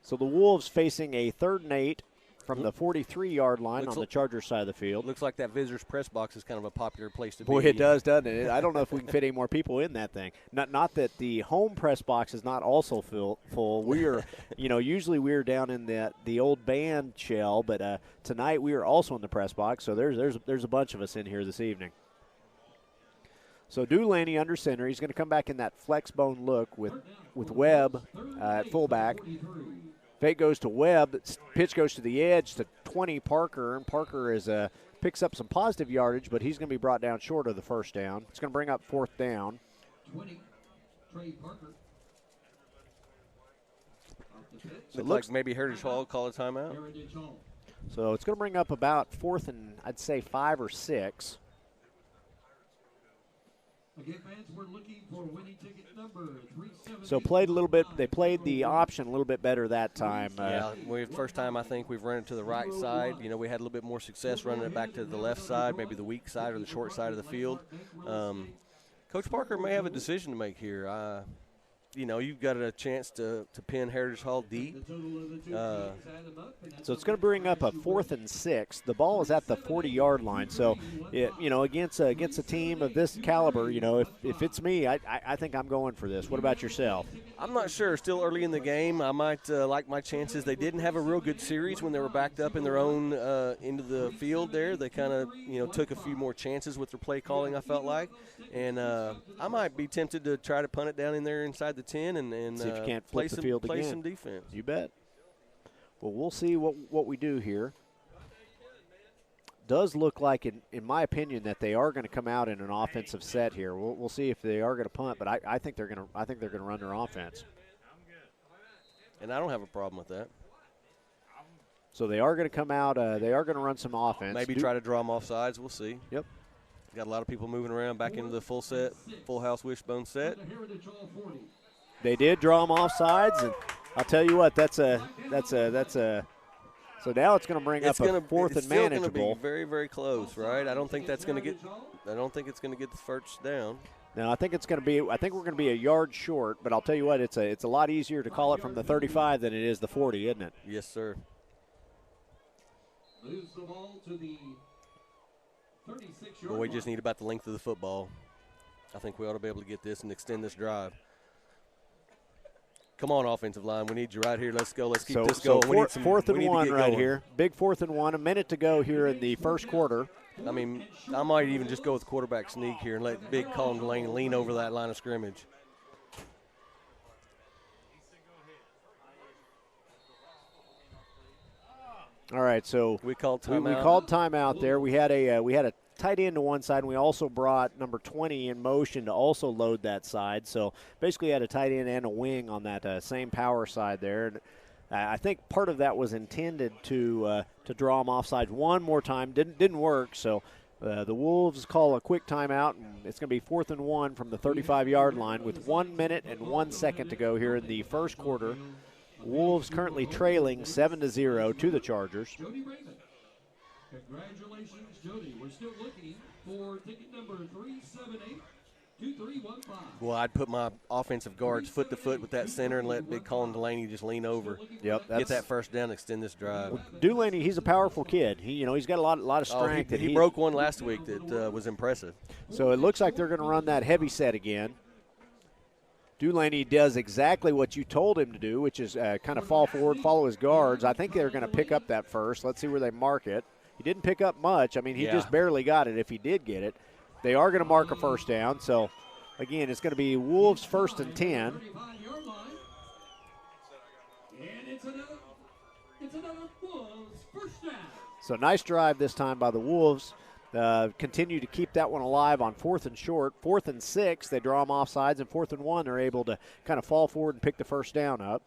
So the Wolves facing a 3rd and 8 from the 43-yard line on the Chargers side of the field. Looks like that visitors press box is kind of a popular place to be. Boy, it does, doesn't it? I don't know if we can fit any more people in that thing. Not that the home press box is not also full. We are, usually we're down in the old band shell, but tonight we are also in the press box. So there's a bunch of us in here this evening. So Dulaney under center. He's going to come back in that flex bone look with Webb at fullback. Fake goes to Webb. Pitch goes to the edge to 20 Parker, and Parker picks up some positive yardage, but he's going to be brought down short of the first down. It's going to bring up fourth down. 20, Trey Parker. So it looks like maybe Heritage Hall call a timeout. So it's going to bring up about fourth and I'd say 5 or 6. Again, fans, we're looking for winning ticket number 370. So played a little bit. They played the option a little bit better that time. First time I think we've run it to the right side. We had a little bit more success running it back to the left side, maybe the weak side or the short side of the field. Coach Parker may have a decision to make here. You've got a chance to pin Heritage Hall deep. So it's going to bring up a 4th and 6. The ball is at the 40-yard line. So, against a team of this caliber, if it's me, I think I'm going for this. What about yourself? I'm not sure. Still early in the game. I might like my chances. They didn't have a real good series when they were backed up in their own into the field there. They kind of, took a few more chances with their play calling, I felt like. And I might be tempted to try to punt it down in there inside the 10 and see if you can't flip the field play again. Some defense. You bet. Well, we'll see what we do here. Does look like, in my opinion, that they are going to come out in an offensive set here. We'll see if they are going to punt, but I think they're going to run their offense. And I don't have a problem with that. So they are going to come out. They are going to run some offense. Maybe try to draw them off sides. We'll see. Yep. Got a lot of people moving around back into the full house wishbone set. They did draw them off sides, and I'll tell you what, that's a. So now it's going to bring up a 4th and manageable. It's going to be very, very close, right? I don't think it's going to get the first down. No, I think we're going to be a yard short, but I'll tell you what, it's a lot easier to call it from the 35 than it is the 40, isn't it? Yes, sir. Lose the ball to the 36-yard Well, we just need about the length of the football. I think we ought to be able to get this and extend this drive. Come on, offensive line. We need you right here. Let's go. Let's keep this going. Fourth and 1 right here. Big 4th and 1. A minute to go here in the first quarter. I mean, I might even just go with quarterback sneak here and let Big Colin Delaney lean over that line of scrimmage. All right, so we called timeout. We called timeout there. We had a tight end to one side, and we also brought number 20 in motion to also load that side. So basically had a tight end and a wing on that same power side there. And I think part of that was intended to draw them offside one more time. Didn't work, so the Wolves call a quick timeout, and it's going to be 4th and 1 from the 35-yard line with 1 minute and 1 second to go here in the first quarter. Wolves currently trailing 7-0 to the Chargers. Jody Raymond. Congratulations, Jody. We're still looking for ticket number 378-2315. Well, I'd put my offensive guards foot to foot with that center and let Big Colin Delaney just lean over. Yep, get that first down, extend this drive. Well, Delaney, he's a powerful kid. He's got a lot of strength. He broke one last week that was impressive. So it looks like they're going to run that heavy set again. Delaney does exactly what you told him to do, which is kind of fall forward, follow his guards. I think they're going to pick up that first. Let's see where they mark it. He didn't pick up much. I mean, he just barely got it if he did get it. They are going to mark a first down. So, again, it's going to be Wolves 1st and 10. And it's another Wolves first down. So, nice drive this time by the Wolves. Continue to keep that one alive on 4th and short. 4th and 6, they draw them off sides, and 4th and 1, they're able to kind of fall forward and pick the first down up.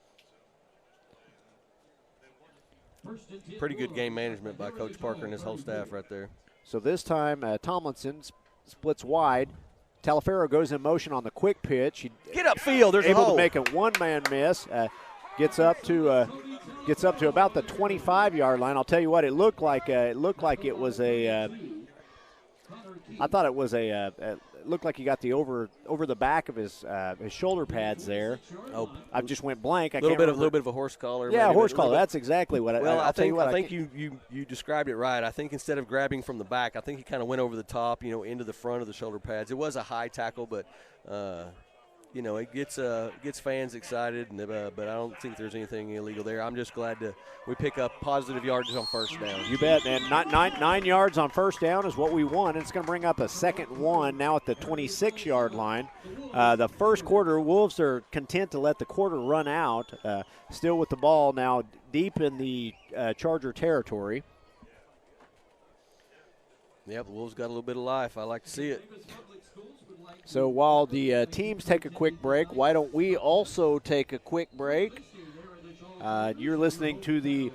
Pretty good game management by Coach Parker and his whole staff right there. So this time, Tomlinson splits wide. Talaferro goes in motion on the quick pitch. Get upfield. There's able a hole. to make a one-man miss. Gets up to about the 25-yard line. I'll tell you what, it looked like it was a I thought it was it looked like he got the over the back of his shoulder pads there. Oh, I just went blank. A little bit of a horse collar. Yeah, horse collar. That's exactly what. Well, I'll tell you what. I think you described it right. I think instead of grabbing from the back, I think he kind of went over the top, into the front of the shoulder pads. It was a high tackle, but it gets fans excited, but I don't think there's anything illegal there. I'm just glad we pick up positive yards on first down. You bet, man. Nine yards on first down is what we want. It's going to bring up a second one now at the 26-yard line. The first quarter, Wolves are content to let the quarter run out, still with the ball now deep in the Charger territory. Yep, the Wolves got a little bit of life. I like to see it. So while the teams take a quick break, why don't we also take a quick break? You're listening to the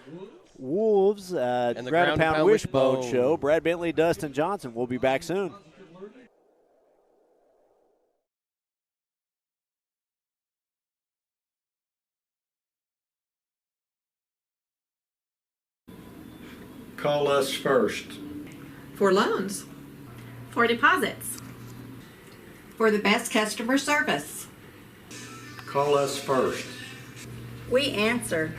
Wolves and the Ground and Pound Wishbone Show. Brad Bentley, Dustin Johnson. We'll be back soon. Call us first. For loans. For deposits. For the best customer service. Call us first. We answer.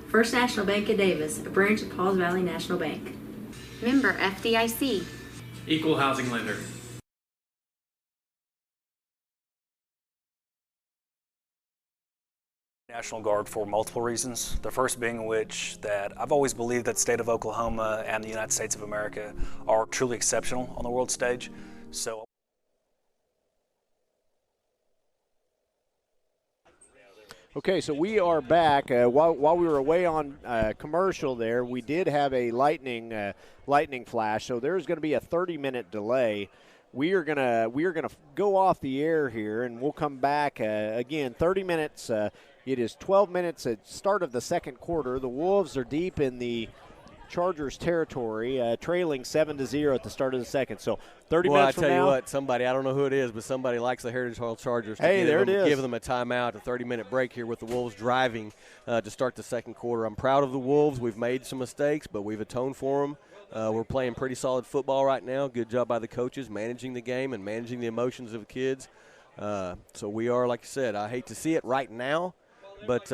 First National Bank of Davis, a branch of Pauls Valley National Bank. Member FDIC. Equal housing lender. National Guard for multiple reasons. The first being which that I've always believed that the state of Oklahoma and the United States of America are truly exceptional on the world stage. So Okay, so we are back. While we were away on commercial there, we did have a lightning flash, so there's going to be a 30-minute delay. We are gonna go off the air here, and we'll come back again. 30 minutes. It is 12 minutes at start of the second quarter. The Wolves are deep in the Chargers territory, trailing 7-0 at the start of the second. So 30 minutes from now. I tell you what, somebody, I don't know who it is, but somebody likes the Heritage Hall Chargers to give them a timeout, a 30-minute break here with the Wolves driving to start the second quarter. I'm proud of the Wolves. We've made some mistakes, but we've atoned for them. We're playing pretty solid football right now. Good job by the coaches managing the game and managing the emotions of the kids. So we are, like I said, I hate to see it right now, but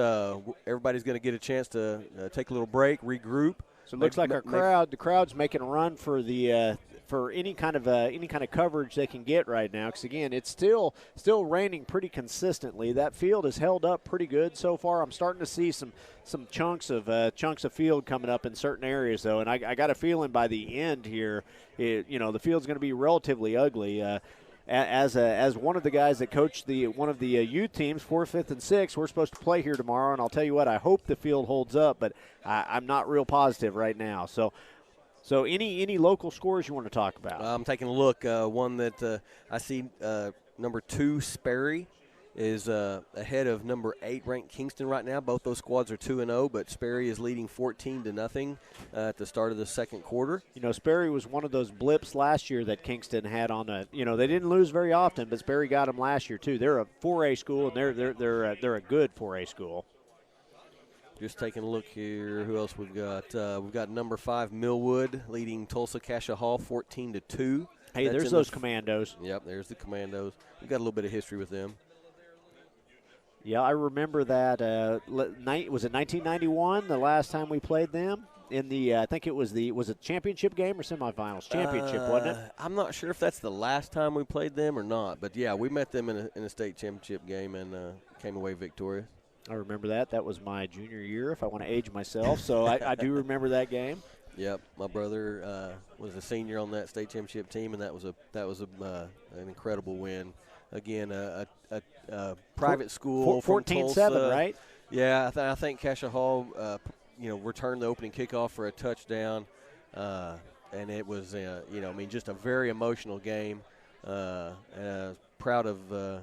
everybody's going to get a chance to take a little break, regroup. So it looks like the crowd's making a run for the for any kind of coverage they can get right now. Because again, it's still raining pretty consistently. That field has held up pretty good so far. I'm starting to see some chunks of field coming up in certain areas though, and I got a feeling by the end here, the field's going to be relatively ugly. As one of the guys that coached one of the youth teams, 4th, 5th, and 6th, we're supposed to play here tomorrow, and I'll tell you what, I hope the field holds up, but I'm not real positive right now. So any local scores you want to talk about? I'm taking a look. One that I see, number 2, Sperry, is ahead of number 8 ranked Kingston right now. Both those squads are 2-0, but Sperry is leading 14-0 at the start of the second quarter. Sperry was one of those blips last year that Kingston had on they didn't lose very often, but Sperry got them last year too. They're a 4A school, and they're a good 4A school. Just taking a look here, who else we've got? We've got number 5 Millwood leading Tulsa Cassia Hall 14-2. Hey, there's those Commandos. Yep, there's the Commandos. We've got a little bit of history with them. Yeah, I remember that. Was it 1991, the last time we played them? In the, I think it was it championship game or semifinals? Championship, wasn't it? I'm not sure if that's the last time we played them or not, but yeah, we met them in a state championship game and came away victorious. I remember that. That was my junior year, if I want to age myself, so I do remember that game. Yep, my brother was a senior on that state championship team, and that was an incredible win. Again, a private school 14-7, right? Yeah, I think Cassia Hall, returned the opening kickoff for a touchdown, and it was, just a very emotional game. And proud of the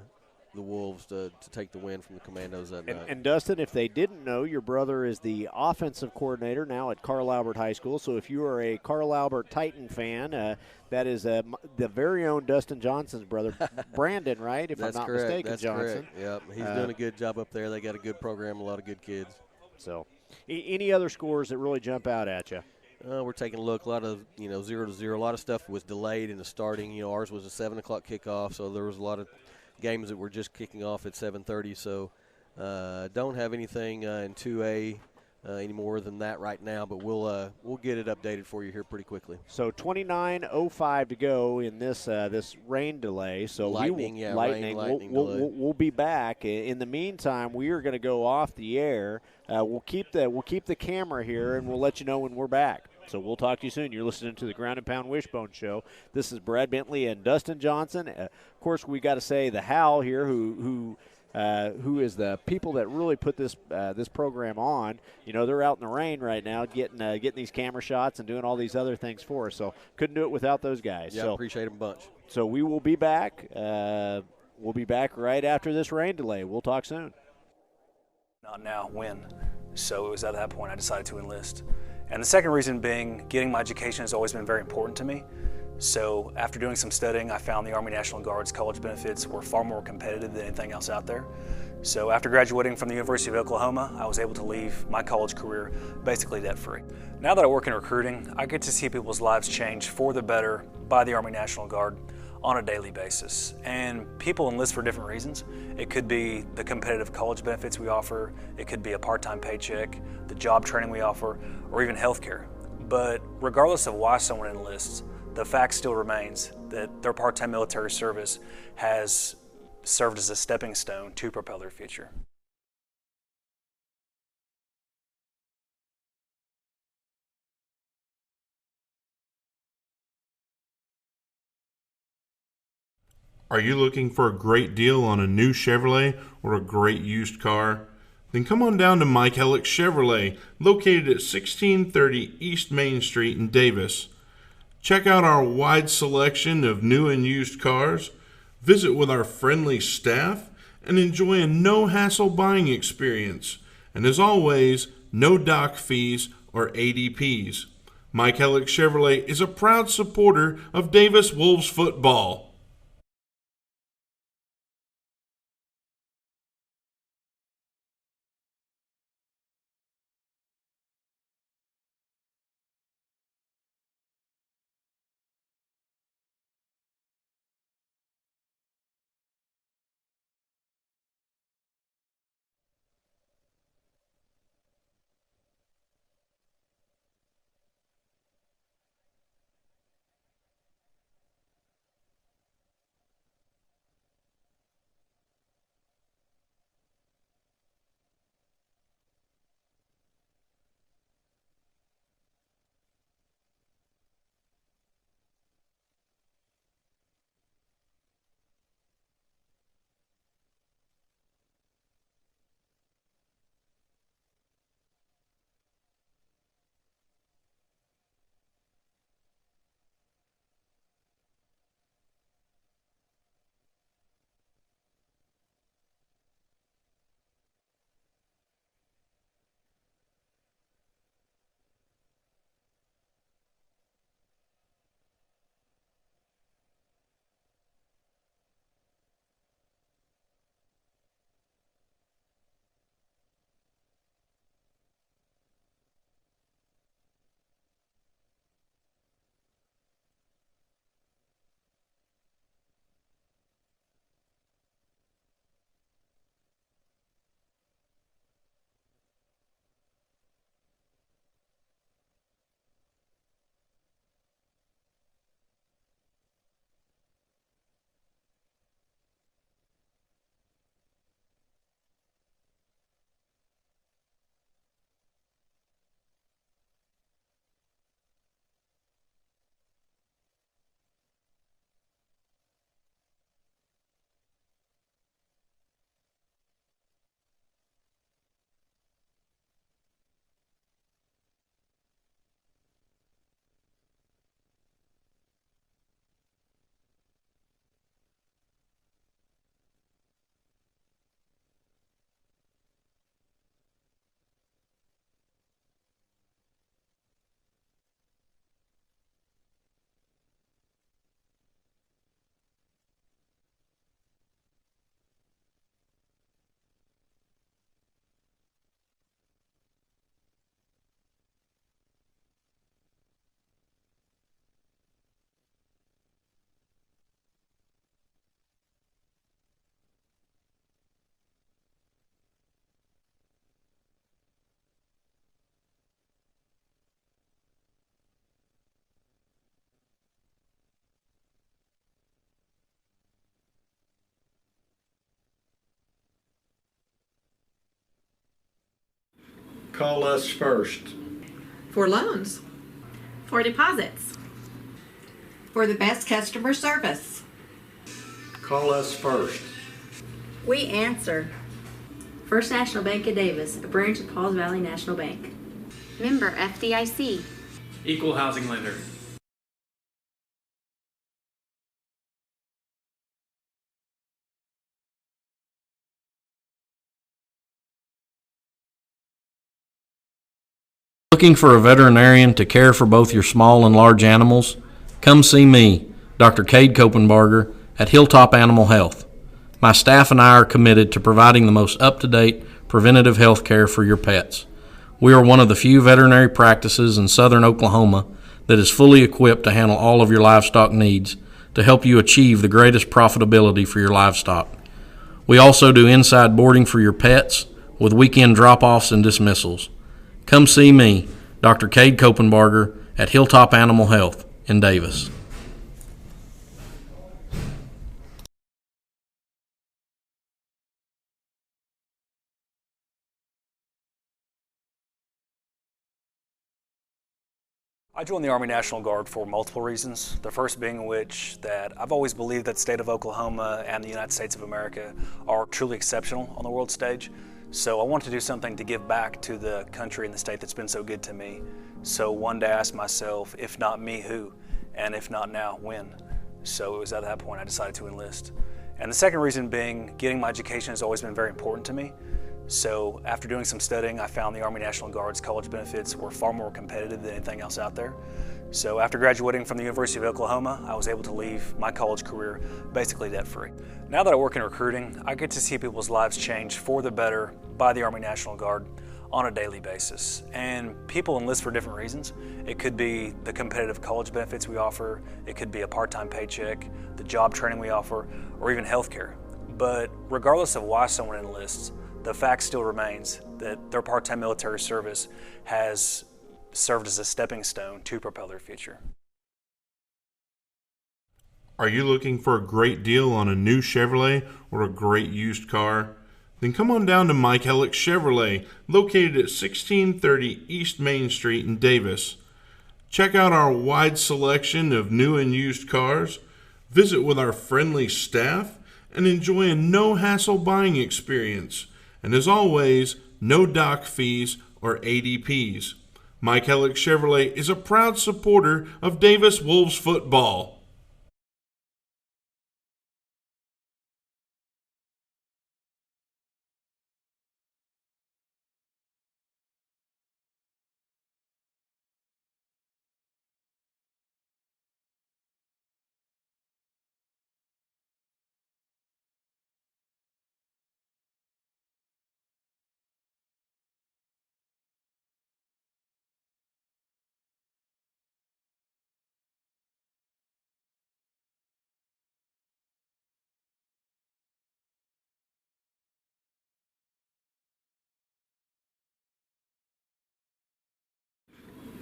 Wolves to take the win from the Commandos that night. And Dustin, if they didn't know, your brother is the offensive coordinator now at Carl Albert High School. So if you are a Carl Albert Titan fan, that is the very own Dustin Johnson's brother, Brandon, right? If That's I'm not correct. mistaken, That's Johnson. Correct. Yep, he's doing a good job up there. They got a good program, a lot of good kids. So, any other scores that really jump out at you? We're taking a look. A lot of 0-0. A lot of stuff was delayed in the starting. Ours was a 7 o'clock kickoff, so there was a lot of games that were just kicking off at 7:30. So don't have anything in 2A any more than that right now, but we'll get it updated for you here pretty quickly. So 29:05 to go in this rain delay. So lightning delay. We'll be back. In the meantime, we are going to go off the air. We'll keep the camera here, and we'll let you know when we're back. So we'll talk to you soon. You're listening to the Ground and Pound Wishbone Show. This is Brad Bentley and Dustin Johnson. Of course, we got to say the Hal here, who is the people that really put this program on. They're out in the rain right now getting these camera shots and doing all these other things for us. So couldn't do it without those guys. Yeah, so appreciate them a bunch. So we will be back. We'll be back right after this rain delay. We'll talk soon. Not now, when? So it was at that point I decided to enlist. And the second reason being, getting my education has always been very important to me. So after doing some studying, I found the Army National Guard's college benefits were far more competitive than anything else out there. So after graduating from the University of Oklahoma, I was able to leave my college career basically debt-free. Now that I work in recruiting, I get to see people's lives change for the better by the Army National Guard on a daily basis. And people enlist for different reasons. It could be the competitive college benefits we offer, it could be a part-time paycheck, the job training we offer, or even healthcare. But regardless of why someone enlists, the fact still remains that their part-time military service has served as a stepping stone to propel their future. Are you looking for a great deal on a new Chevrolet or a great used car? Then come on down to Mike Hellick Chevrolet, located at 1630 East Main Street in Davis. Check out our wide selection of new and used cars, visit with our friendly staff, and enjoy a no-hassle buying experience. And as always, no dock fees or ADPs. Mike Hellick Chevrolet is a proud supporter of Davis Wolves football. Call us first. For loans. For deposits. For the best customer service. Call us first. We answer. First National Bank of Davis, a branch of Pauls Valley National Bank. Member FDIC. Equal housing lender. Looking for a veterinarian to care for both your small and large animals? Come see me, Dr. Cade Kopenbarger, at Hilltop Animal Health. My staff and I are committed to providing the most up-to-date preventative health care for your pets. We are one of the few veterinary practices in southern Oklahoma that is fully equipped to handle all of your livestock needs to help you achieve the greatest profitability for your livestock. We also do inside boarding for your pets with weekend drop-offs and dismissals. Come see me, Dr. Cade Kopenbarger, at Hilltop Animal Health in Davis. I joined the Army National Guard for multiple reasons. The first being which that I've always believed that the state of Oklahoma and the United States of America are truly exceptional on the world stage. So I wanted to do something to give back to the country and the state that's been so good to me. So one day I asked myself, if not me, who? And if not now, when? So it was at that point I decided to enlist. And the second reason being, getting my education has always been very important to me. So after doing some studying, I found the Army National Guard's college benefits were far more competitive than anything else out there. So after graduating from the University of Oklahoma, I was able to leave my college career basically debt-free. Now that I work in recruiting, I get to see people's lives change for the better by the Army National Guard on a daily basis. And people enlist for different reasons. It could be the competitive college benefits we offer, it could be a part-time paycheck, the job training we offer, or even healthcare. But regardless of why someone enlists, the fact still remains that their part-time military service has served as a stepping stone to propel their future. Are you looking for a great deal on a new Chevrolet or a great used car? Then come on down to Mike Hellick Chevrolet, located at 1630 East Main Street in Davis. Check out our wide selection of new and used cars, visit with our friendly staff, and enjoy a no-hassle buying experience. And as always, no dock fees or ADPs. Mike Hellick Chevrolet is a proud supporter of Davis Wolves football.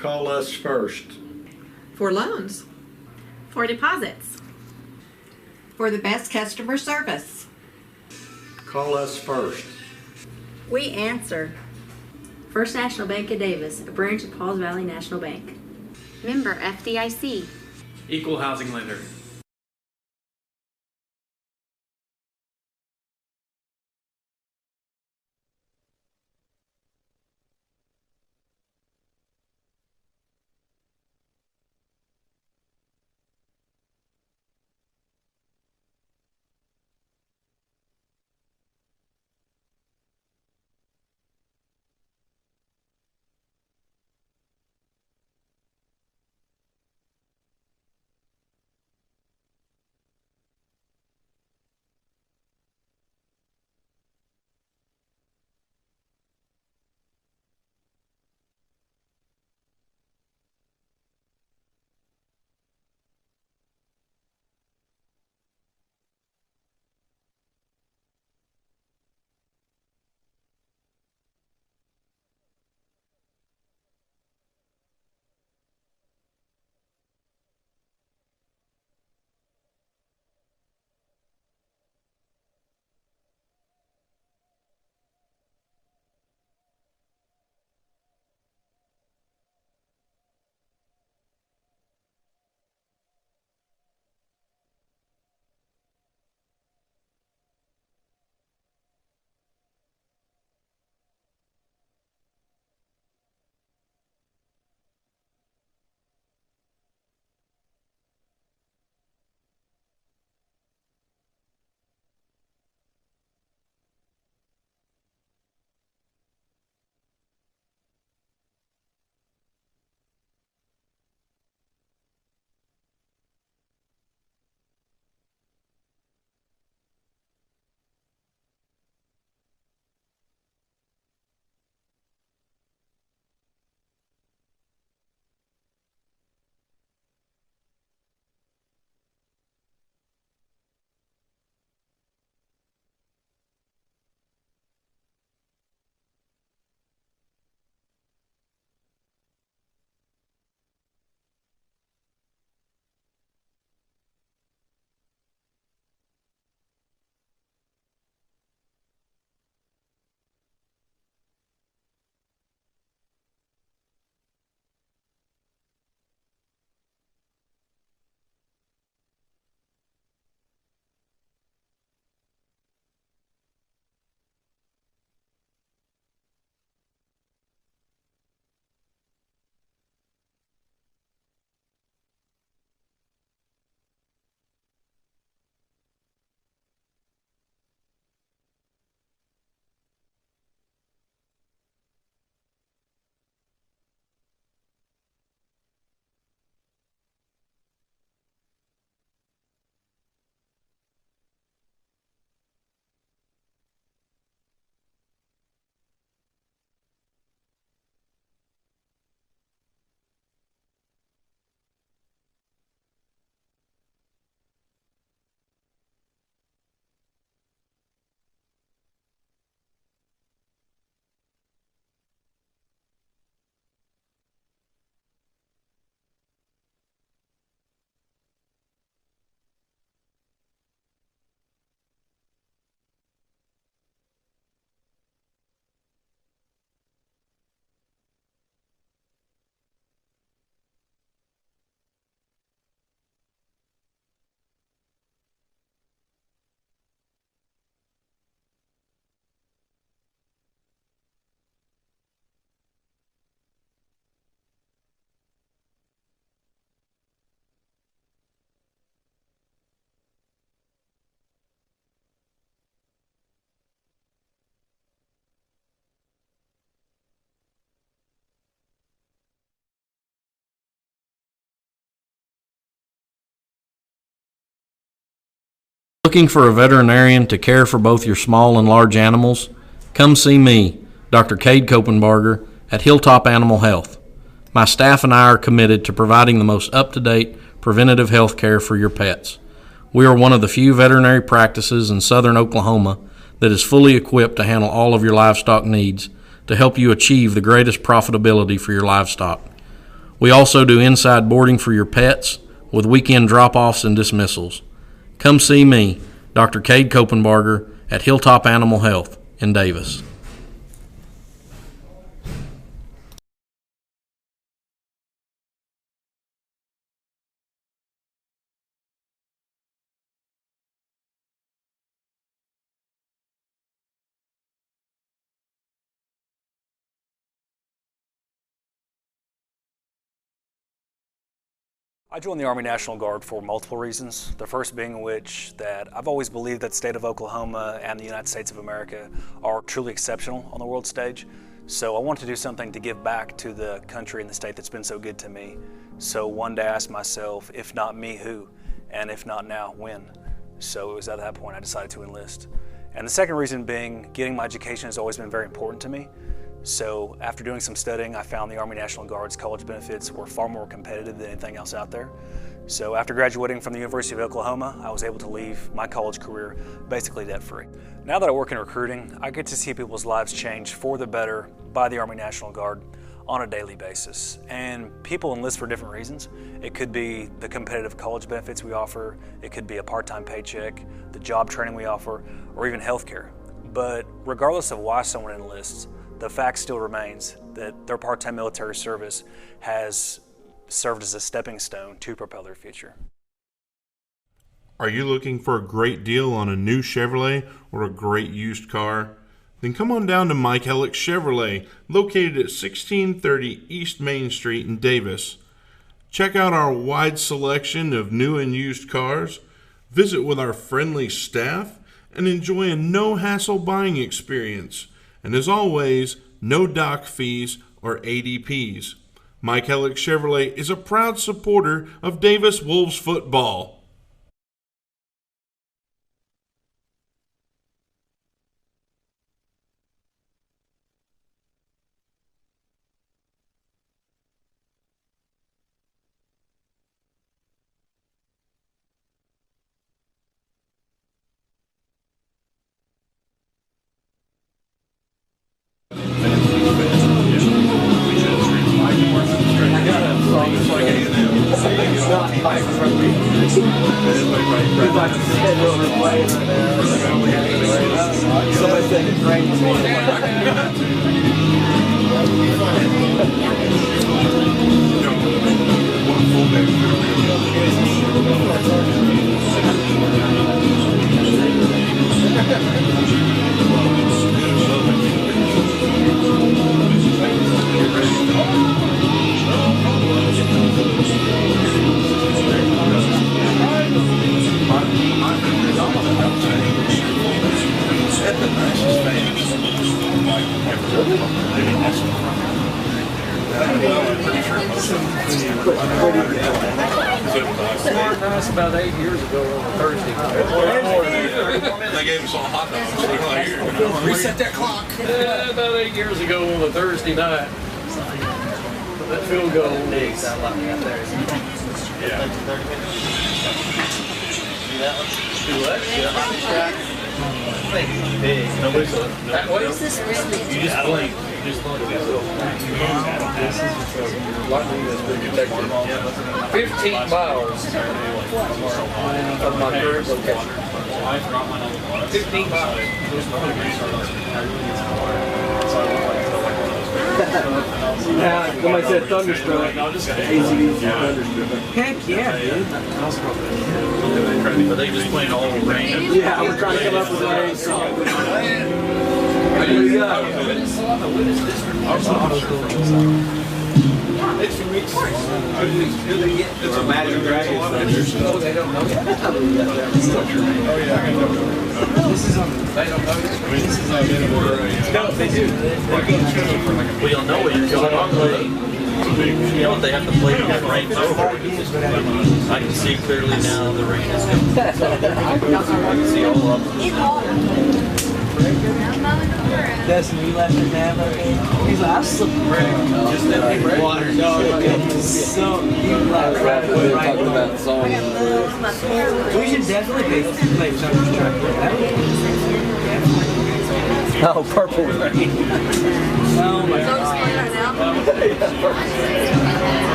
Call us first. For loans. For deposits. For the best customer service. Call us first. We answer. First National Bank of Davis, a branch of Pauls Valley National Bank. Member FDIC. Equal housing lender. Looking for a veterinarian to care for both your small and large animals? Come see me, Dr. Cade Kopenbarger, at Hilltop Animal Health. My staff and I are committed to providing the most up-to-date preventative health care for your pets. We are one of the few veterinary practices in southern Oklahoma that is fully equipped to handle all of your livestock needs to help you achieve the greatest profitability for your livestock. We also do inside boarding for your pets with weekend drop-offs and dismissals. Come see me, Dr. Cade Kopenbarger, at Hilltop Animal Health in Davis. I joined the Army National Guard for multiple reasons. The first being which that I've always believed that the state of Oklahoma and the United States of America are truly exceptional on the world stage. So I wanted to do something to give back to the country and the state that's been so good to me. So one day I asked myself, if not me, who? And if not now, when? So it was at that point I decided to enlist. And the second reason being, getting my education has always been very important to me. So after doing some studying, I found the Army National Guard's college benefits were far more competitive than anything else out there. So after graduating from the University of Oklahoma, I was able to leave my college career basically debt-free. Now that I work in recruiting, I get to see people's lives change for the better by the Army National Guard on a daily basis. And people enlist for different reasons. It could be the competitive college benefits we offer, it could be a part-time paycheck, the job training we offer, or even healthcare. But regardless of why someone enlists, the fact still remains that their part-time military service has served as a stepping stone to propel their future. Are you looking for a great deal on a new Chevrolet or a great used car? Then come on down to Mike Hellick Chevrolet, located at 1630 East Main Street in Davis. Check out our wide selection of new and used cars, visit with our friendly staff, and enjoy a no-hassle buying experience. And as always, no dock fees or ADPs. Mike Hellick Chevrolet is a proud supporter of Davis Wolves football. About 8 years ago on Thursday. They gave us all hot dogs. Reset that clock. About 8 years ago on a Thursday night. That field goal. Yeah. Do what? Big. That way? You just blink. You just blink. 15 miles of my current location. 15 miles. Yeah, somebody said thunderstruck. Heck yeah, dude. But they just playing all rain. Yeah, we're trying to come up with a rain song. What do you got? It's from each. It's a Magic Dragon. Oh, they don't know yet. Oh, yeah, I can know. This is on. They don't know yet. This is on. No, they do. We don't know what you're going on. You know what they have to play to get rain's over. I can see clearly now the rain is coming. I can see all of it. Dustin, you left him down like that? He's like, I slipped just that big water dog. So, you like right about song. We should definitely play Summer's Truck. Oh, Purple Rain. Oh my God.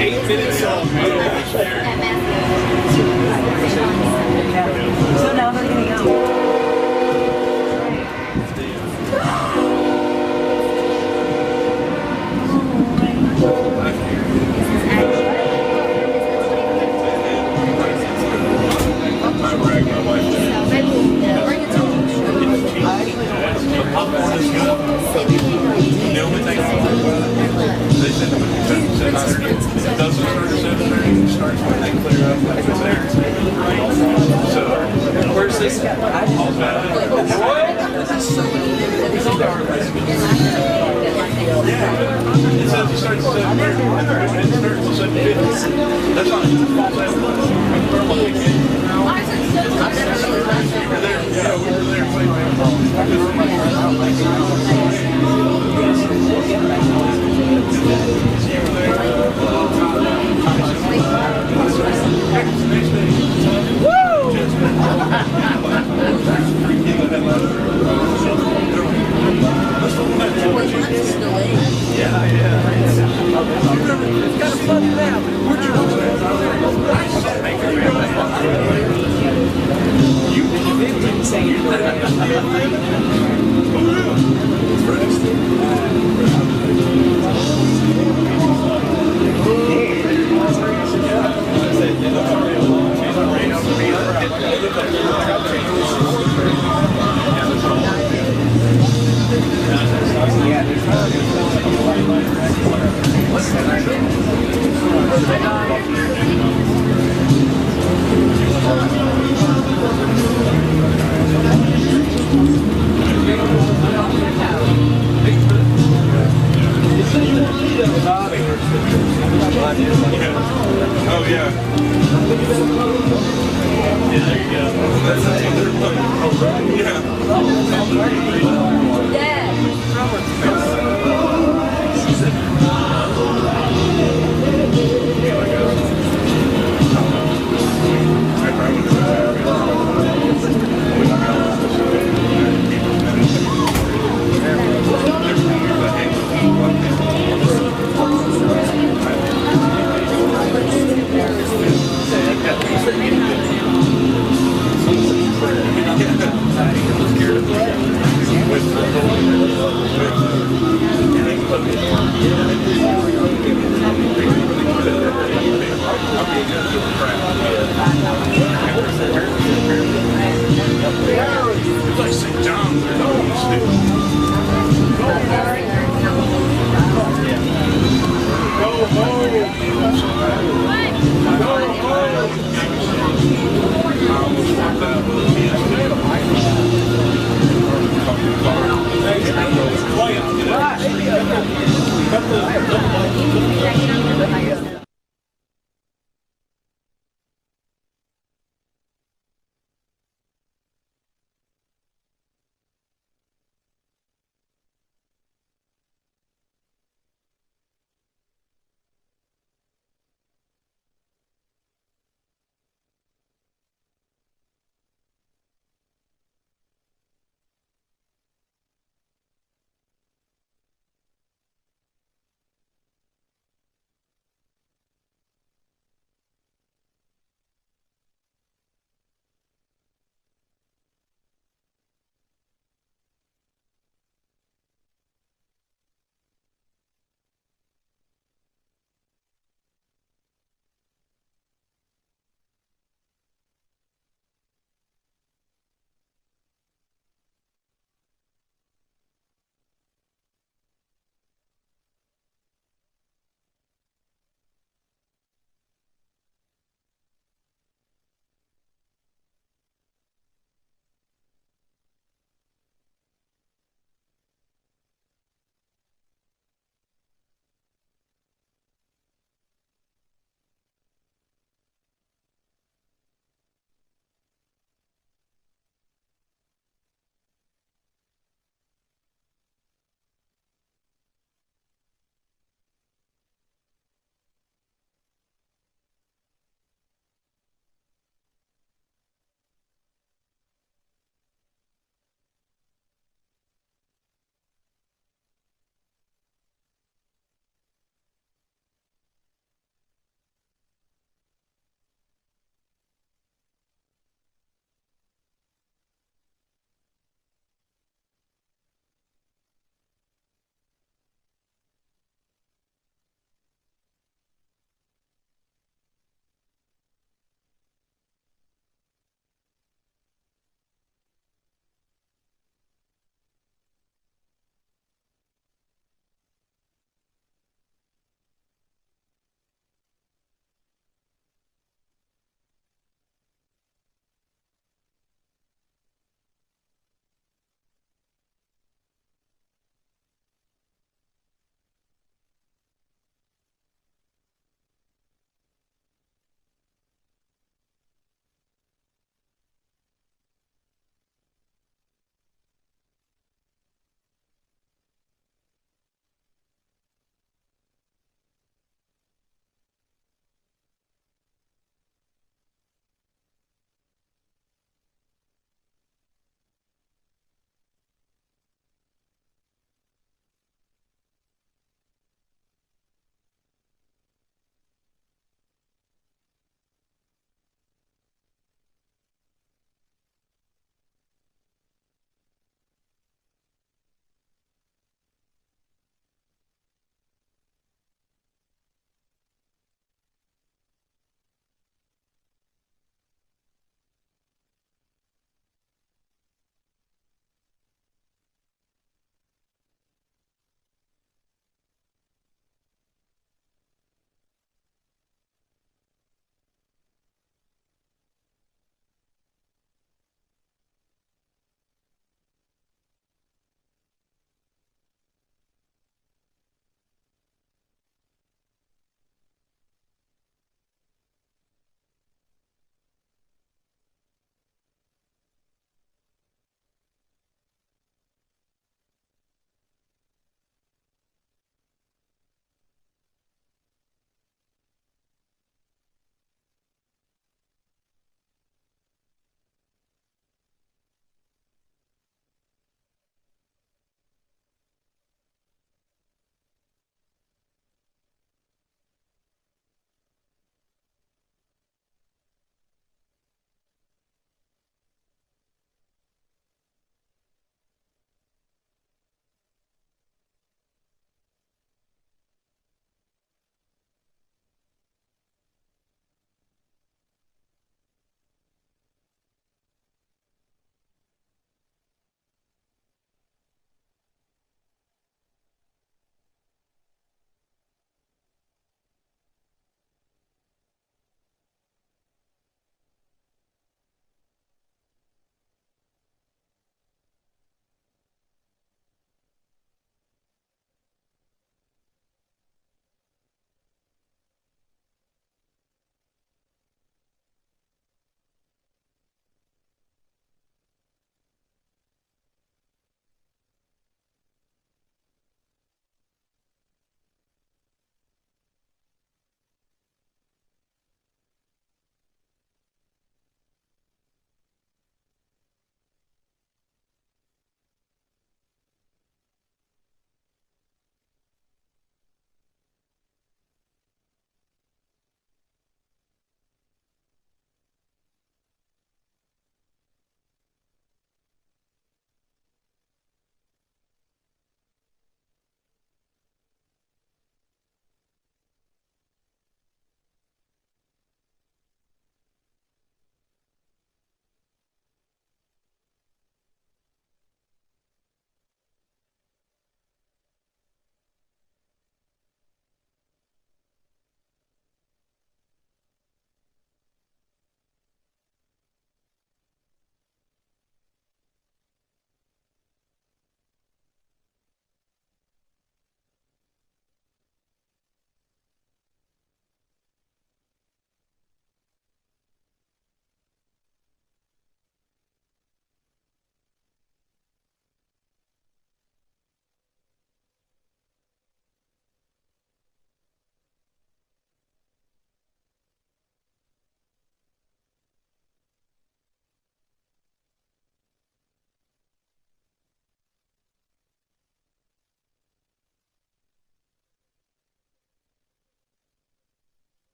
8 minutes song. So now they're gonna go. The only thing they said when you said 7:30, it doesn't start at 7:30, it starts when they clear up like it's there. So, where's this? It says it starts at 7:30, it starts at 7:50. That's not Oh, yeah. Yeah, there you go. That's